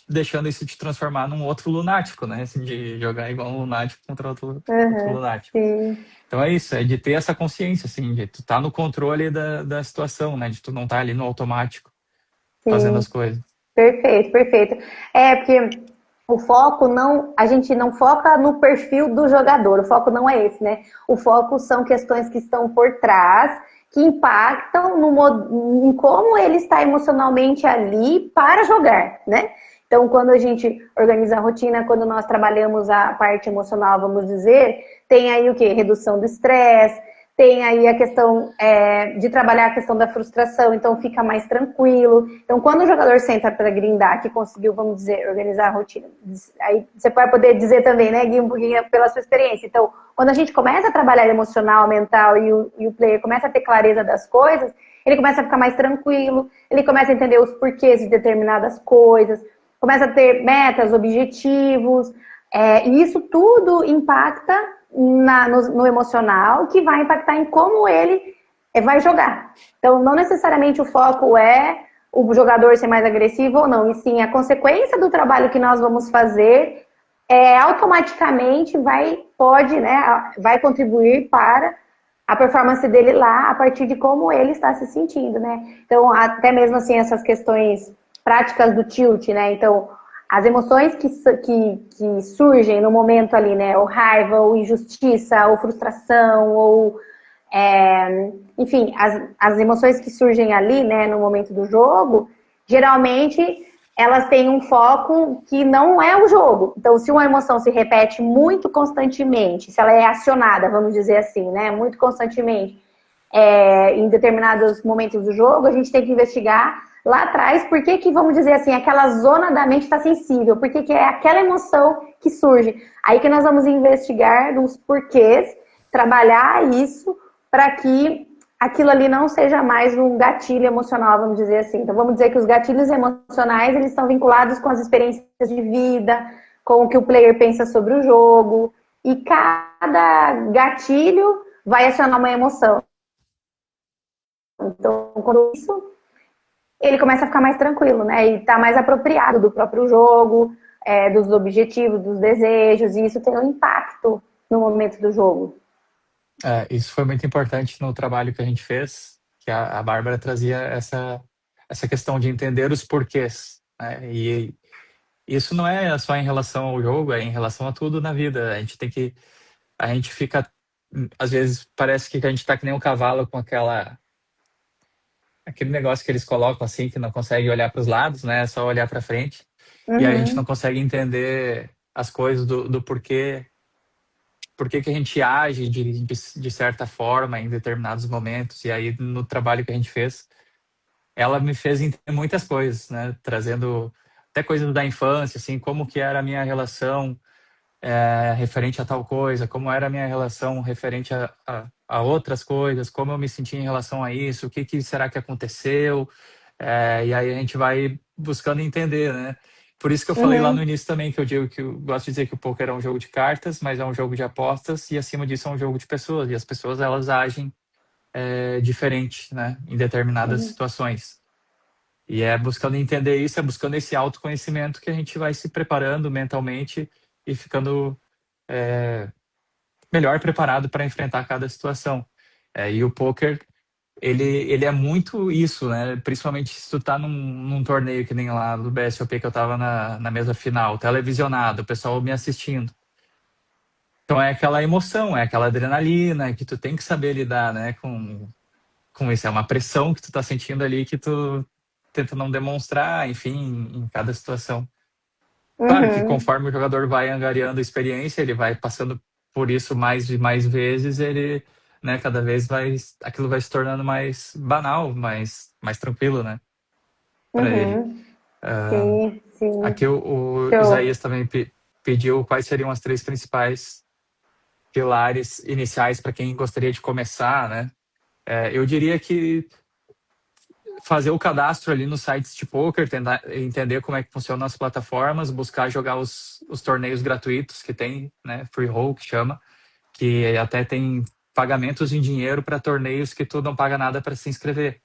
deixando isso te transformar num outro lunático, né? Assim, de jogar igual um lunático contra outro uhum, lunático. sim, Então é isso, é de ter essa consciência, assim, de tu tá no controle da situação, né? De tu não tá ali no automático fazendo as sim. coisas. Perfeito, perfeito. Porque o foco não, a gente não foca no perfil do jogador, o foco não é esse, né? O foco são questões que estão por trás, que impactam em como ele está emocionalmente ali para jogar, né? Então, quando a gente organiza a rotina, quando nós trabalhamos a parte emocional, vamos dizer, tem aí o que? Redução do estresse, tem aí a questão de trabalhar a questão da frustração, então fica mais tranquilo. Então, quando o jogador senta para grindar, que conseguiu, vamos dizer, organizar a rotina, aí você vai poder dizer também, né, Gui, um pouquinho pela sua experiência. Então, quando a gente começa a trabalhar emocional, mental e o player começa a ter clareza das coisas, ele começa a ficar mais tranquilo, ele começa a entender os porquês de determinadas coisas, começa a ter metas, objetivos, e isso tudo impacta no emocional, que vai impactar em como ele vai jogar. Então, não necessariamente o foco é o jogador ser mais agressivo ou não, e sim a consequência do trabalho que nós vamos fazer automaticamente pode, né, vai contribuir para a performance dele lá a partir de como ele está se sentindo, né? Então, até mesmo assim, essas questões práticas do tilt, né? Então, As emoções que surgem no momento ali, né? Ou raiva, ou injustiça, ou frustração, ou enfim, as emoções que surgem ali, né, no momento do jogo, geralmente elas têm um foco que não é o jogo. Então, se uma emoção se repete muito constantemente, se ela é acionada, vamos dizer assim, né, muito constantemente, em determinados momentos do jogo, a gente tem que investigar lá atrás por que, vamos dizer assim, aquela zona da mente está sensível, por que é aquela emoção que surge. Aí que nós vamos investigar nos porquês, trabalhar isso para que aquilo ali não seja mais um gatilho emocional, vamos dizer assim. Então, vamos dizer que os gatilhos emocionais, eles estão vinculados com as experiências de vida, com o que o player pensa sobre o jogo, e cada gatilho vai acionar uma emoção. Então, quando isso, ele começa a ficar mais tranquilo, né? E tá mais apropriado do próprio jogo, dos objetivos, dos desejos, e isso tem um impacto no momento do jogo. Isso foi muito importante no trabalho que a gente fez, que a Bárbara trazia essa questão de entender os porquês, né? E isso não é só em relação ao jogo, é em relação a tudo na vida. A gente fica, às vezes parece que a gente tá que nem um cavalo com aquele negócio que eles colocam assim, que não consegue olhar para os lados, né? É só olhar para frente. E aí a gente não Uhum, consegue entender as coisas do porquê, por que que a gente age de certa forma em determinados momentos. E aí, no trabalho que a gente fez, ela me fez entender muitas coisas, né? Trazendo até coisas da infância, assim, como que era a minha relação referente a tal coisa, como era a minha relação referente a outras coisas, como eu me senti em relação a isso, o que que será que aconteceu. E aí a gente vai buscando entender, né? Por isso que eu falei lá no uhum, início também, que eu digo que eu gosto de dizer que o poker é um jogo de cartas, mas é um jogo de apostas e acima disso é um jogo de pessoas. E as pessoas, elas agem diferente, né? Em determinadas uhum, situações. E é buscando entender isso, é buscando esse autoconhecimento que a gente vai se preparando mentalmente e ficando melhor preparado para enfrentar cada situação. E o poker, ele é muito isso, né? Principalmente se tu tá num torneio que nem lá do BSOP, que eu tava na mesa final, televisionado, o pessoal me assistindo. Então é aquela emoção, é aquela adrenalina que tu tem que saber lidar, né, com isso. É uma pressão que tu tá sentindo ali que tu tenta não demonstrar, enfim, em cada situação. Claro que uhum, conforme o jogador vai angariando experiência, ele vai passando por isso mais e mais vezes, ele, né, cada vez aquilo vai se tornando mais banal, mais tranquilo, né, para ele. uhum. Sim, Aqui sim. o Show. Isaías também pediu quais seriam as três principais pilares iniciais para quem gostaria de começar, né? Eu diria que fazer o cadastro ali nos sites de poker, tentar entender como é que funcionam as plataformas, buscar jogar os torneios gratuitos que tem, né? Free roll que chama, que até tem pagamentos em dinheiro para torneios que tu não paga nada para se inscrever.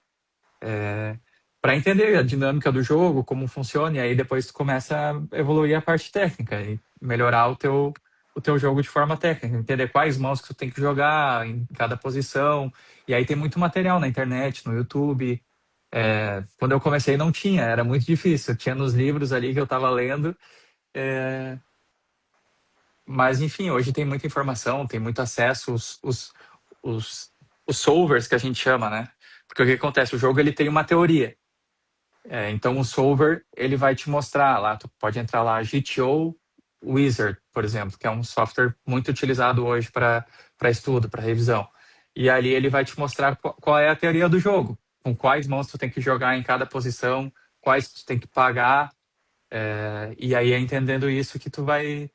Para entender a dinâmica do jogo, como funciona, e aí depois tu começa a evoluir a parte técnica e melhorar o teu jogo de forma técnica, entender quais mãos que tu tem que jogar em cada posição. E aí tem muito material na internet, no YouTube. Quando eu comecei não tinha, era muito difícil. Tinha nos livros ali que eu estava lendo, mas enfim, hoje tem muita informação, tem muito acesso, os, os solvers que a gente chama, né? Porque o que acontece? O jogo ele tem uma teoria. Então o solver ele vai te mostrar lá, tu pode entrar lá, GTO Wizard, por exemplo, que é um software muito utilizado hoje para estudo, para revisão. E ali ele vai te mostrar qual é a teoria do jogo, com quais mãos tu tem que jogar em cada posição, quais tu tem que pagar, e aí é entendendo isso que tu vai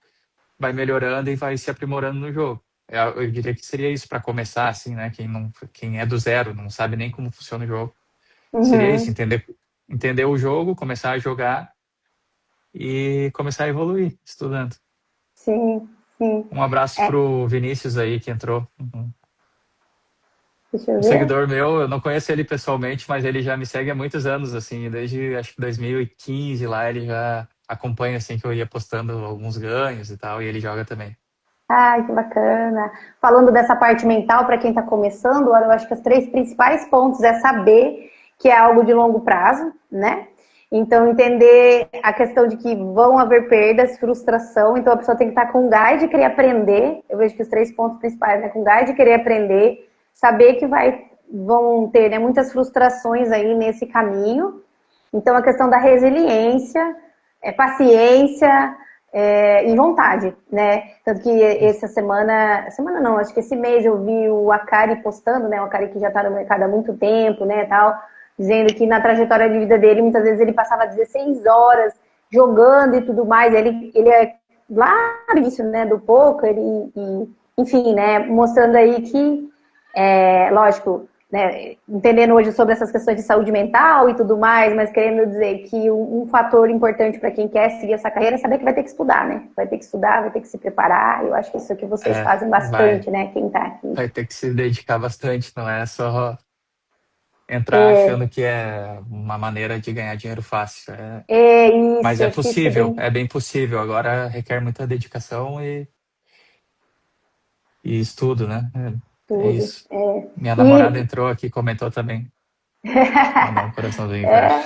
melhorando e vai se aprimorando no jogo. Eu diria que seria isso para começar, assim, né? Quem é do zero, não sabe nem como funciona o jogo, seria isso, Uhum. entender o jogo, começar a jogar e começar a evoluir estudando. Sim, sim. Um abraço É, pro Vinícius aí que entrou. Uhum. deixa eu Um ver. seguidor meu, eu não conheço ele pessoalmente, mas ele já me segue há muitos anos, assim, desde acho que 2015 lá ele já acompanha assim que eu ia postando alguns ganhos e tal, e ele joga também. Ai, que bacana. Falando dessa parte mental, para quem está começando, olha, eu acho que os três principais pontos é saber que é algo de longo prazo, né? Então, entender a questão de que vão haver perdas, frustração, então a pessoa tem que estar com gás de querer aprender. Eu vejo que os 3 pontos principais, né? Com gás de querer aprender, saber que vão ter, né, muitas frustrações aí nesse caminho. Então, a questão da resiliência, paciência e vontade, né? Tanto que essa semana não, acho que esse mês eu vi o Akari postando, né? O Akari que já está no mercado há muito tempo, né, tal, dizendo que na trajetória de vida dele, muitas vezes ele passava 16 horas jogando e tudo mais. Ele é lá no início, né, do poker enfim, né, mostrando aí que, lógico, né, entendendo hoje sobre essas questões de saúde mental e tudo mais, mas querendo dizer que um fator importante para quem quer seguir essa carreira é saber que vai ter que estudar, né? Vai ter que estudar, vai ter que se preparar. Eu acho que isso aqui vocês fazem bastante, né? Quem tá aqui. Vai ter que se dedicar bastante, não é só entrar achando que é uma maneira de ganhar dinheiro fácil. Mas Isso, é acho que isso é possível, bem é bem possível. Agora requer muita dedicação e estudo, né? É tudo. isso. Minha namorada E entrou aqui e comentou também. Mandar um coraçãozinho pra ela.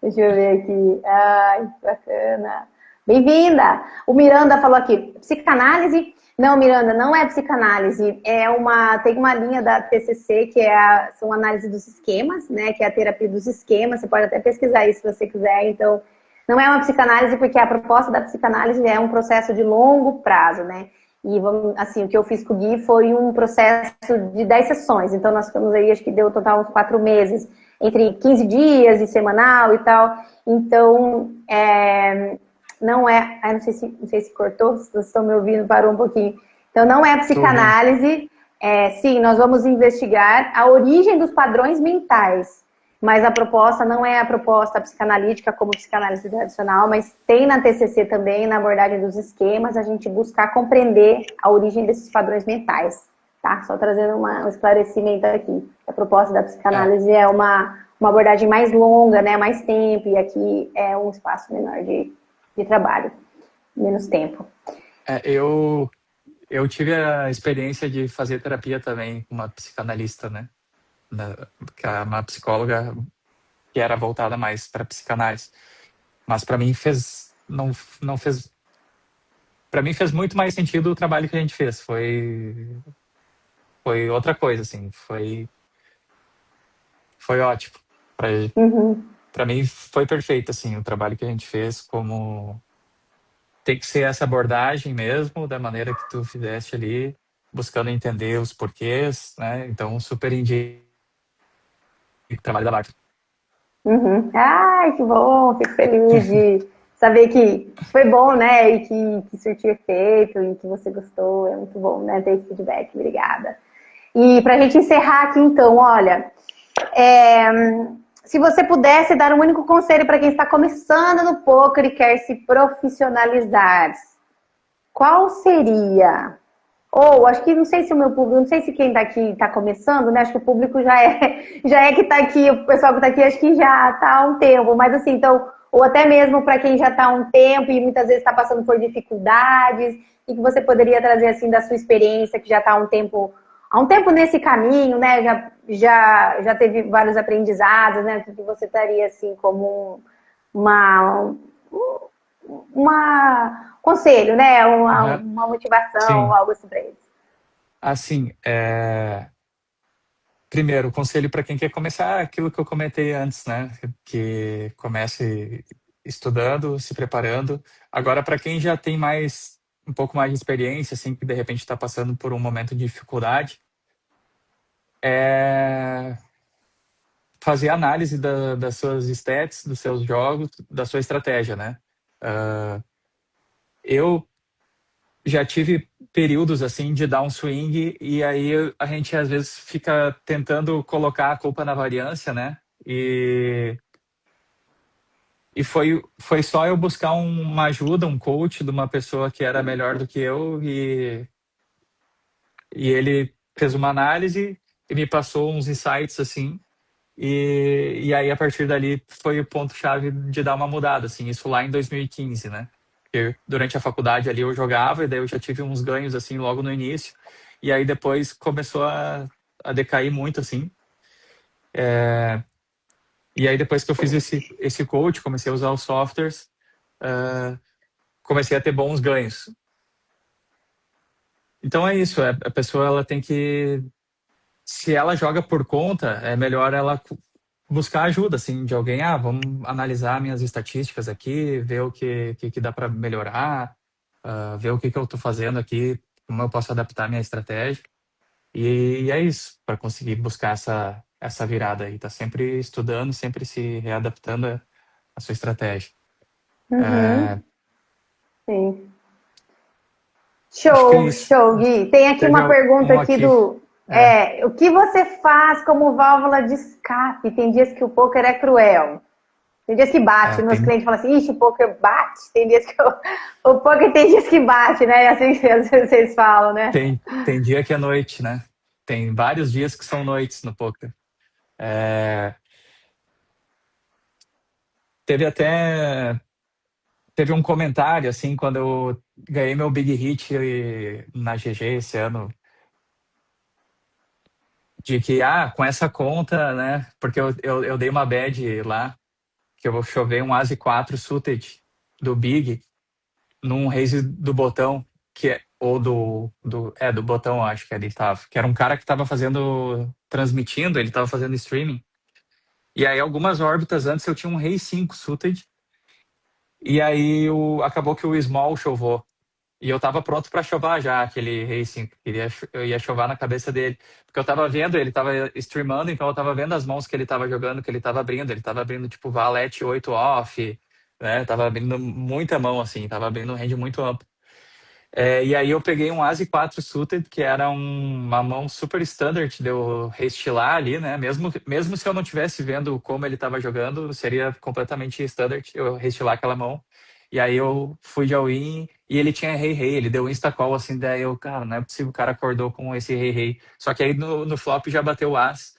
deixa eu ver aqui. Ai, que bacana. Bem-vinda! O Miranda falou aqui, psicanálise? Não, Miranda, não é psicanálise. Tem uma linha da TCC que são análise dos esquemas, né? Que é a terapia dos esquemas. Você pode até pesquisar isso se você quiser. Então, não é uma psicanálise porque a proposta da psicanálise é um processo de longo prazo, né? E assim, o que eu fiz com o Gui foi um processo de 10 sessões. Então, nós ficamos aí, acho que deu total uns 4 meses, entre 15 dias e semanal e tal. Então, não é. Não sei se cortou, se vocês estão me ouvindo, parou um pouquinho. Então, não é Tô ouvindo. psicanálise. Sim, nós vamos investigar a origem dos padrões mentais. Mas a proposta não é a proposta psicanalítica como psicanálise tradicional, mas tem na TCC também, na abordagem dos esquemas, a gente buscar compreender a origem desses padrões mentais, tá? Só trazendo um esclarecimento aqui. A proposta da É, psicanálise é uma abordagem mais longa, né? Mais tempo, e aqui é um espaço menor de trabalho, menos tempo. eu tive a experiência de fazer terapia também com uma psicanalista, né? Que é uma psicóloga que era voltada mais para psicanálise. Mas para mim não fez, para mim fez muito mais sentido o trabalho que a gente fez. Foi outra coisa, assim. Foi ótimo. Uhum. Para mim foi perfeito, assim, o trabalho que a gente fez. Como tem que ser essa abordagem mesmo, da maneira que tu fizeste ali, buscando entender os porquês, né? Então super indico o trabalho da Marta. Uhum. Ai, que bom, fico feliz de saber que foi bom, né? E que surtiu efeito e que você gostou. É muito bom, né? Ter esse feedback. Obrigada. E para a gente encerrar aqui, então, olha, é, se você pudesse dar um único conselho para quem está começando no poker e quer se profissionalizar, qual seria? Ou, acho que, não sei se o meu público, não sei se quem está aqui está começando, né? Acho que o público já é que está aqui, o pessoal que está aqui acho que já está há um tempo, mas assim, então, ou até mesmo para quem já está há um tempo e muitas vezes está passando por dificuldades, e que você poderia trazer, assim, da sua experiência, que já está há um tempo nesse caminho, né? Já teve vários aprendizados, né? Que você estaria, assim, como uma conselho, né? Uhum. Uma motivação, Sim, algo assim para eles. assim, primeiro, o conselho para quem quer começar é aquilo que eu comentei antes, né? Que comece estudando, se preparando. Agora, para quem já tem um pouco mais de experiência, assim, que de repente está passando por um momento de dificuldade, é fazer análise das suas stats, dos seus jogos, da sua estratégia, né? Eu já tive períodos assim de dar um swing e aí a gente às vezes fica tentando colocar a culpa na variância, né? E foi só eu buscar uma ajuda, um coach de uma pessoa que era melhor do que eu e ele fez uma análise e me passou uns insights assim. E aí, a partir dali, foi o ponto-chave de dar uma mudada, assim, isso lá em 2015, né? Porque durante a faculdade ali eu jogava, e daí eu já tive uns ganhos, assim, logo no início, e aí depois começou a decair muito, assim. E aí depois que eu fiz esse coach, comecei a usar os softwares, uh, comecei a ter bons ganhos. Então é isso, a pessoa ela tem que, se ela joga por conta, é melhor ela buscar ajuda, assim, de alguém. Ah, vamos analisar minhas estatísticas aqui, ver o que dá para melhorar, ver o que eu estou fazendo aqui, como eu posso adaptar a minha estratégia. E é isso, para conseguir buscar essa virada aí. Tá sempre estudando, sempre se readaptando à sua estratégia. Uhum, sim. Acho que é Show, isso. show, Gui. Tem aqui Teve uma pergunta um aqui aqui. do. É, O que você faz como válvula de escape? Tem dias que o poker é cruel. Tem dias que bate. Meus tem, clientes falam assim, ixi, o poker bate. Tem dias que o poker tem dias que bate, né? É assim que vocês falam, né? tem dia que é noite, né? Tem vários dias que são noites no poker. É, teve até teve um comentário assim quando eu ganhei meu big hit na GG esse ano, de que com essa conta, né? Porque eu dei uma bad lá, que eu vou chover um Asi 4 suited do big num raise do botão, que é ou do botão, acho que ele tava, que era um cara que tava fazendo, transmitindo, ele tava fazendo streaming. E aí algumas órbitas antes eu tinha um rei 5 suited, e aí acabou que o small chovou. E eu tava pronto para chovar já aquele racing, eu ia chovar na cabeça dele. Porque eu tava vendo, ele tava streamando, então eu tava vendo as mãos que ele tava jogando, que ele tava abrindo tipo valete 8 off, né? Tava abrindo muita mão assim, tava abrindo um range muito amplo. E aí eu peguei um Asi 4 suited, que era uma mão super standard de eu restilar ali, né? Mesmo se eu não tivesse vendo como ele estava jogando, seria completamente standard eu restilar aquela mão. E aí eu fui de all-in e ele tinha rei-rei, ele deu insta-call assim, daí eu, cara, não é possível, o cara acordou com esse rei-rei. Só que aí no flop já bateu o as,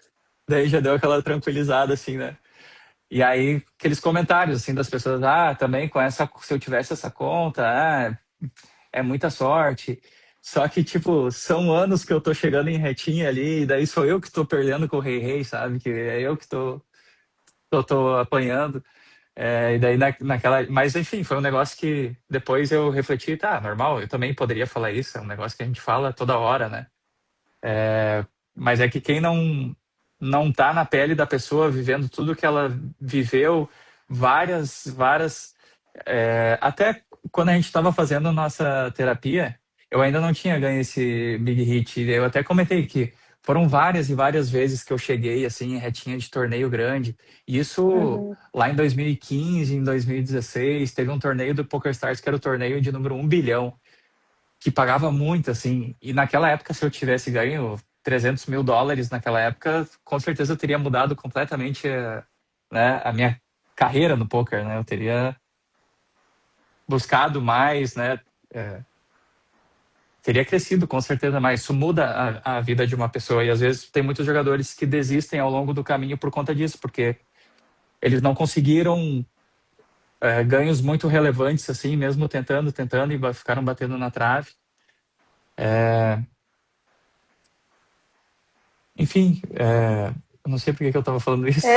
daí já deu aquela tranquilizada assim, né? E aí aqueles comentários assim das pessoas, também com essa, se eu tivesse essa conta, é muita sorte. Só que, tipo, são anos que eu tô chegando em retinha ali, e daí sou eu que tô perdendo com o Rei Rei, sabe? Que é eu que tô apanhando. E daí naquela. Mas, enfim, foi um negócio que depois eu refleti, tá, normal, eu também poderia falar isso, é um negócio que a gente fala toda hora, né? Mas é que quem não tá na pele da pessoa, vivendo tudo que ela viveu, várias. Até quando a gente estava fazendo nossa terapia, eu ainda não tinha ganho esse big hit. Eu até comentei que foram várias e várias vezes que eu cheguei assim em retinha de torneio grande. Isso Uhum. lá em 2015, em 2016, teve um torneio do PokerStars que era o torneio de número 1 bilhão, que pagava muito, assim. E naquela época, se eu tivesse ganho US$ 300 mil naquela época, com certeza eu teria mudado completamente, né, a minha carreira no poker, né? Eu teria buscado mais, né? É, teria crescido com certeza mais. Isso muda a vida de uma pessoa. E às vezes tem muitos jogadores que desistem ao longo do caminho por conta disso, porque eles não conseguiram ganhos muito relevantes, assim, mesmo tentando, e ficaram batendo na trave. Enfim, eu não sei por que eu estava falando isso.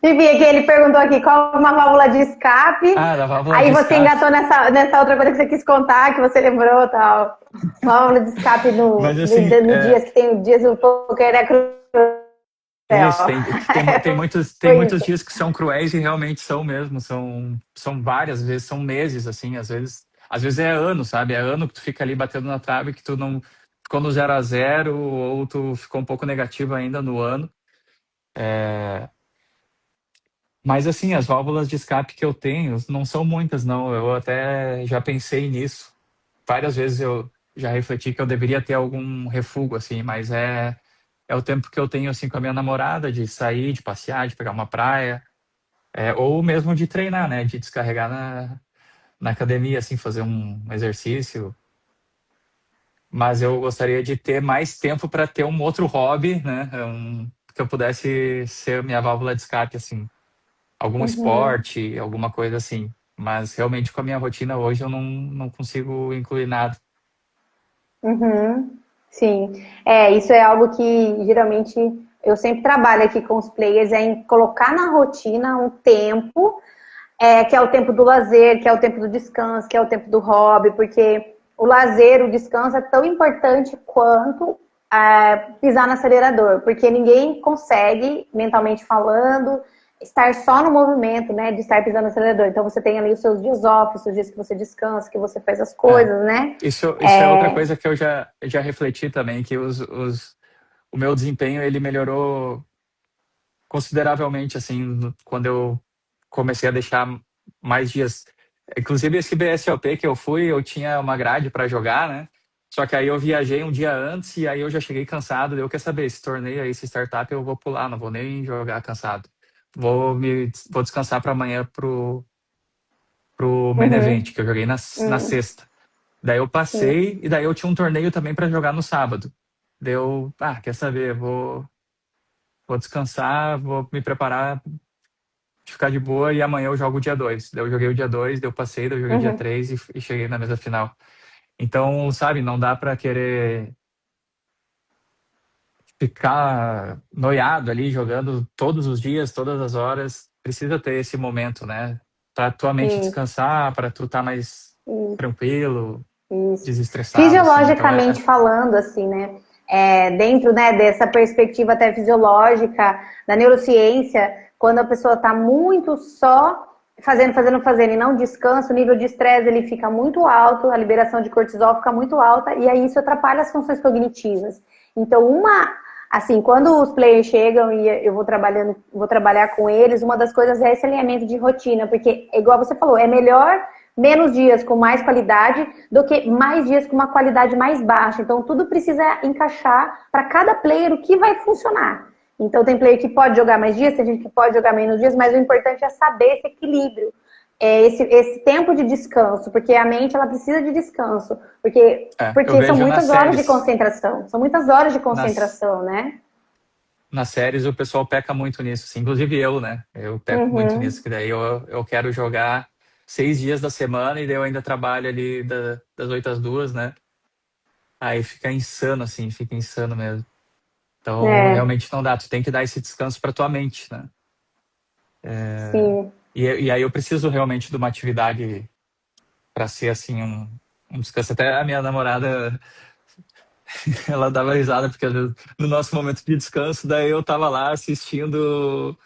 Enfim, aqui ele perguntou aqui qual é uma válvula de escape. Da válvula Aí de você escape. engatou nessa outra coisa que você quis contar, que você lembrou tal. Válvula de escape Mas assim, no dias que tem dias do poker é cruel. isso, tem Foi muitos isso. dias que são cruéis e realmente são mesmo, são várias vezes, são meses, assim, às vezes é ano, sabe? É ano que tu fica ali batendo na trave, que tu não ficou no 0-0 ou tu ficou um pouco negativo ainda no ano. Mas assim, as válvulas de escape que eu tenho não são muitas, não. Eu até já pensei nisso. Várias vezes eu já refleti que eu deveria ter algum refúgio, assim, mas é o tempo que eu tenho, assim, com a minha namorada, de sair, de passear, de pegar uma praia, ou mesmo de treinar, né, de descarregar na academia, assim, fazer um exercício. Mas eu gostaria de ter mais tempo para ter um outro hobby, né, que eu pudesse ser minha válvula de escape, assim, algum Uhum. esporte, alguma coisa assim. Mas realmente com a minha rotina hoje eu não consigo incluir nada. Uhum. Sim. Isso é algo que geralmente eu sempre trabalho aqui com os players é em colocar na rotina um tempo, que é o tempo do lazer, que é o tempo do descanso, que é o tempo do hobby, porque o lazer, o descanso é tão importante quanto pisar no acelerador, porque ninguém consegue, mentalmente falando, estar só no movimento, né, de estar pisando no acelerador. Então você tem ali os seus dias off, os seus dias que você descansa, que você faz as É. coisas, né? Isso é outra coisa que eu já refleti também, que o meu desempenho ele melhorou consideravelmente, assim, quando eu comecei a deixar mais dias. Inclusive, esse BSOP que eu fui, eu tinha uma grade para jogar, né? Só que aí eu viajei um dia antes e aí eu já cheguei cansado. Eu quero saber, esse torneio aí, esse startup, eu vou pular, não vou nem jogar cansado. Vou descansar para amanhã pro main Uhum, event, que eu joguei na uhum, sexta. Daí eu sim. passei e daí eu tinha um torneio também para jogar no sábado. Deu, quer saber, vou descansar, vou me preparar de ficar de boa e amanhã eu jogo o dia 2. Daí eu joguei o dia 2, daí eu passei, daí eu joguei o dia Uhum. 3 e cheguei na mesa final. Então, sabe, não dá para querer ficar noiado ali jogando todos os dias, todas as horas. Precisa ter esse momento, né? Para tua mente Isso, descansar, para tu estar mais isso, tranquilo, isso. desestressado, assim. Então, Fisiologicamente falando, assim, né? Dentro, né, dessa perspectiva até fisiológica da neurociência, quando a pessoa está muito só fazendo e não descansa, o nível de estresse ele fica muito alto, a liberação de cortisol fica muito alta e aí isso atrapalha as funções cognitivas. Então, assim, quando os players chegam e eu vou trabalhar com eles, uma das coisas é esse alinhamento de rotina, porque, igual você falou, é melhor menos dias com mais qualidade do que mais dias com uma qualidade mais baixa. Então, tudo precisa encaixar para cada player o que vai funcionar. Então, tem player que pode jogar mais dias, tem gente que pode jogar menos dias, mas o importante é saber esse equilíbrio, esse tempo de descanso, porque a mente ela precisa de descanso, porque, eu porque são vejo nas muitas horas de séries, concentração, são muitas horas de nas, concentração, né? nas séries o pessoal peca muito nisso, assim. Inclusive eu, né? Eu peco muito nisso, Uhum. que daí eu quero jogar 6 dias da semana e daí eu ainda trabalho ali das 8 às 2, né? Aí fica insano, assim, fica insano mesmo. Então, É, realmente não dá. Tu tem que dar esse descanso para tua mente, né? sim. E aí eu preciso realmente de uma atividade para ser, assim, um descanso. Até a minha namorada, ela dava risada, porque às vezes, no nosso momento de descanso, daí eu tava lá assistindo,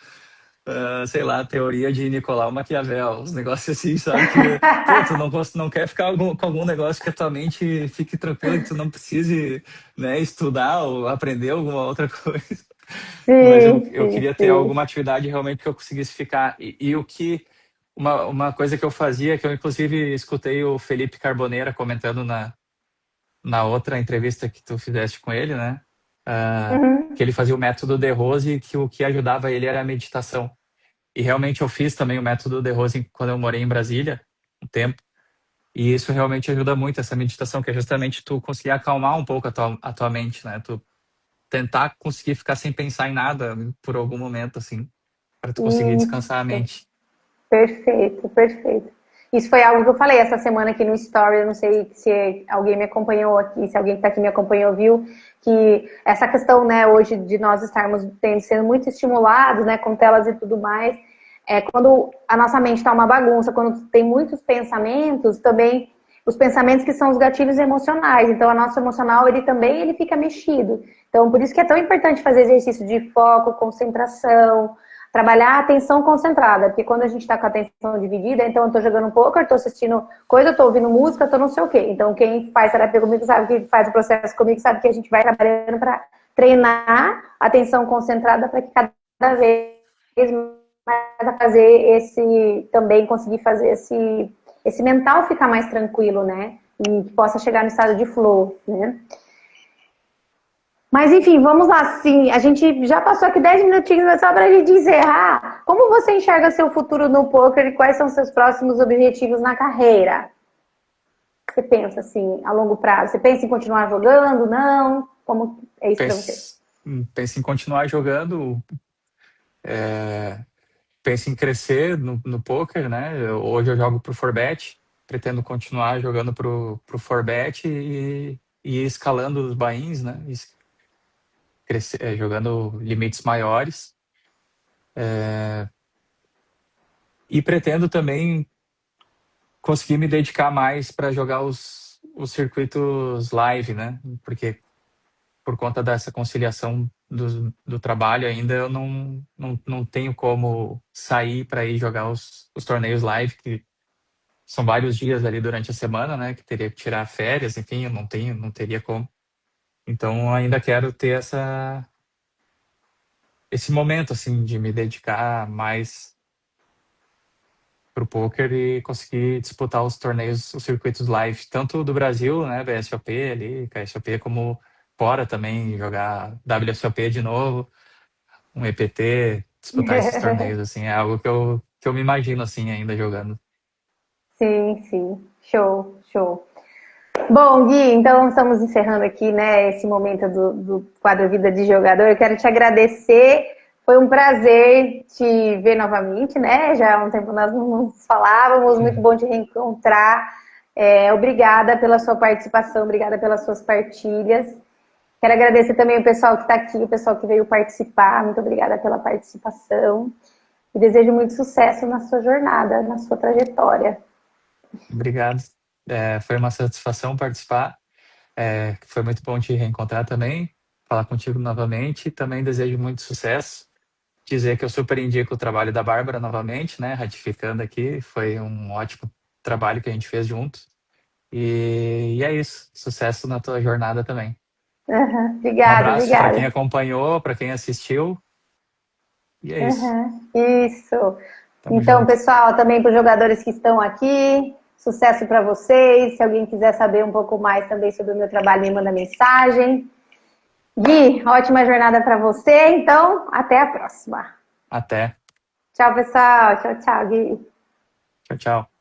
sei lá, teoria de Nicolau Maquiavel, uns negócios assim, sabe? Que, pô, tu não quer ficar com algum negócio que a tua mente fique tranquila, que tu não precise, né, estudar ou aprender alguma outra coisa. Mas Sim, eu sim, queria ter sim. alguma atividade realmente que eu conseguisse ficar. E o que. Uma coisa que eu fazia, que eu inclusive escutei o Felipe Carboneira comentando na outra entrevista que tu fizeste com ele, né? Que Uhum. ele fazia o método De Rose e que o que ajudava ele era a meditação. E realmente eu fiz também o método De Rose quando eu morei em Brasília, um tempo. E isso realmente ajuda muito, essa meditação, que é justamente tu conseguir acalmar um pouco a tua mente, né? Tu tentar conseguir ficar sem pensar em nada por algum momento, assim, para tu conseguir descansar a Isso. mente. Perfeito, perfeito. Isso foi algo que eu falei essa semana aqui no Story. Eu não sei se alguém me acompanhou aqui, se alguém que está aqui me acompanhou viu que essa questão, né, hoje de nós estarmos sendo muito estimulados, né, com telas e tudo mais, quando a nossa mente está uma bagunça, quando tem muitos pensamentos, também os pensamentos que são os gatilhos emocionais. Então, a nossa emocional ele também ele fica mexido. Então, por isso que é tão importante fazer exercício de foco, concentração, trabalhar a atenção concentrada, porque quando a gente está com a atenção dividida, então eu estou jogando poker, estou assistindo coisa, estou ouvindo música, estou não sei o quê. Então quem faz terapia comigo sabe que faz o processo comigo, sabe que a gente vai trabalhando para treinar a atenção concentrada para que cada vez mais a fazer também conseguir fazer esse mental ficar mais tranquilo, né? E que possa chegar no estado de flow, né? Mas enfim, vamos lá. Sim, a gente já passou aqui 10 minutinhos, mas só para a gente encerrar. Como você enxerga seu futuro no poker e quais são seus próximos objetivos na carreira? Você pensa assim, a longo prazo? Você pensa em continuar jogando? Não? Como é isso para você? Penso, penso em continuar jogando, penso em crescer no poker, né? Hoje eu jogo pro Forbet, pretendo continuar jogando pro Forbet e ir escalando os buy-ins, né? jogando limites maiores. E pretendo também conseguir me dedicar mais para jogar os circuitos live, né? Porque por conta dessa conciliação do trabalho ainda eu não tenho como sair para ir jogar os torneios live, que são vários dias ali durante a semana, né? Que teria que tirar férias, enfim, eu não teria como. Então ainda quero ter esse momento assim de me dedicar mais pro poker e conseguir disputar os torneios, os circuitos live, tanto do Brasil, né, VSOP ali, KSOP, como fora também, jogar WSOP de novo, um EPT, disputar esses torneios, assim, é algo que eu me imagino, assim, ainda jogando. Sim, sim. Show, show. Bom, Gui, então estamos encerrando aqui, né, esse momento do quadro Vida de Jogador. Eu quero te agradecer. Foi um prazer te ver novamente, né? Já há um tempo nós não nos falávamos. Muito bom te reencontrar. Obrigada pela sua participação, obrigada pelas suas partilhas. Quero agradecer também o pessoal que está aqui, o pessoal que veio participar. Muito obrigada pela participação. E desejo muito sucesso na sua jornada, na sua trajetória. Obrigado. Foi uma satisfação participar. Foi muito bom te reencontrar também, falar contigo novamente. Também desejo muito sucesso. Dizer que eu super indico o trabalho da Bárbara novamente, né? Ratificando aqui, foi um ótimo trabalho que a gente fez juntos. E é isso. Sucesso na tua jornada também. Uhum. Um Obrigada, abraço para quem obrigada. acompanhou, para quem assistiu. E é isso. Uhum. Isso. Tamo Então, junto. pessoal, também para os jogadores que estão aqui, sucesso para vocês. Se alguém quiser saber um pouco mais também sobre o meu trabalho, me manda mensagem. Gui, ótima jornada para você. Então, até a próxima. Até. Tchau, pessoal. Tchau, tchau, Gui. Tchau, tchau.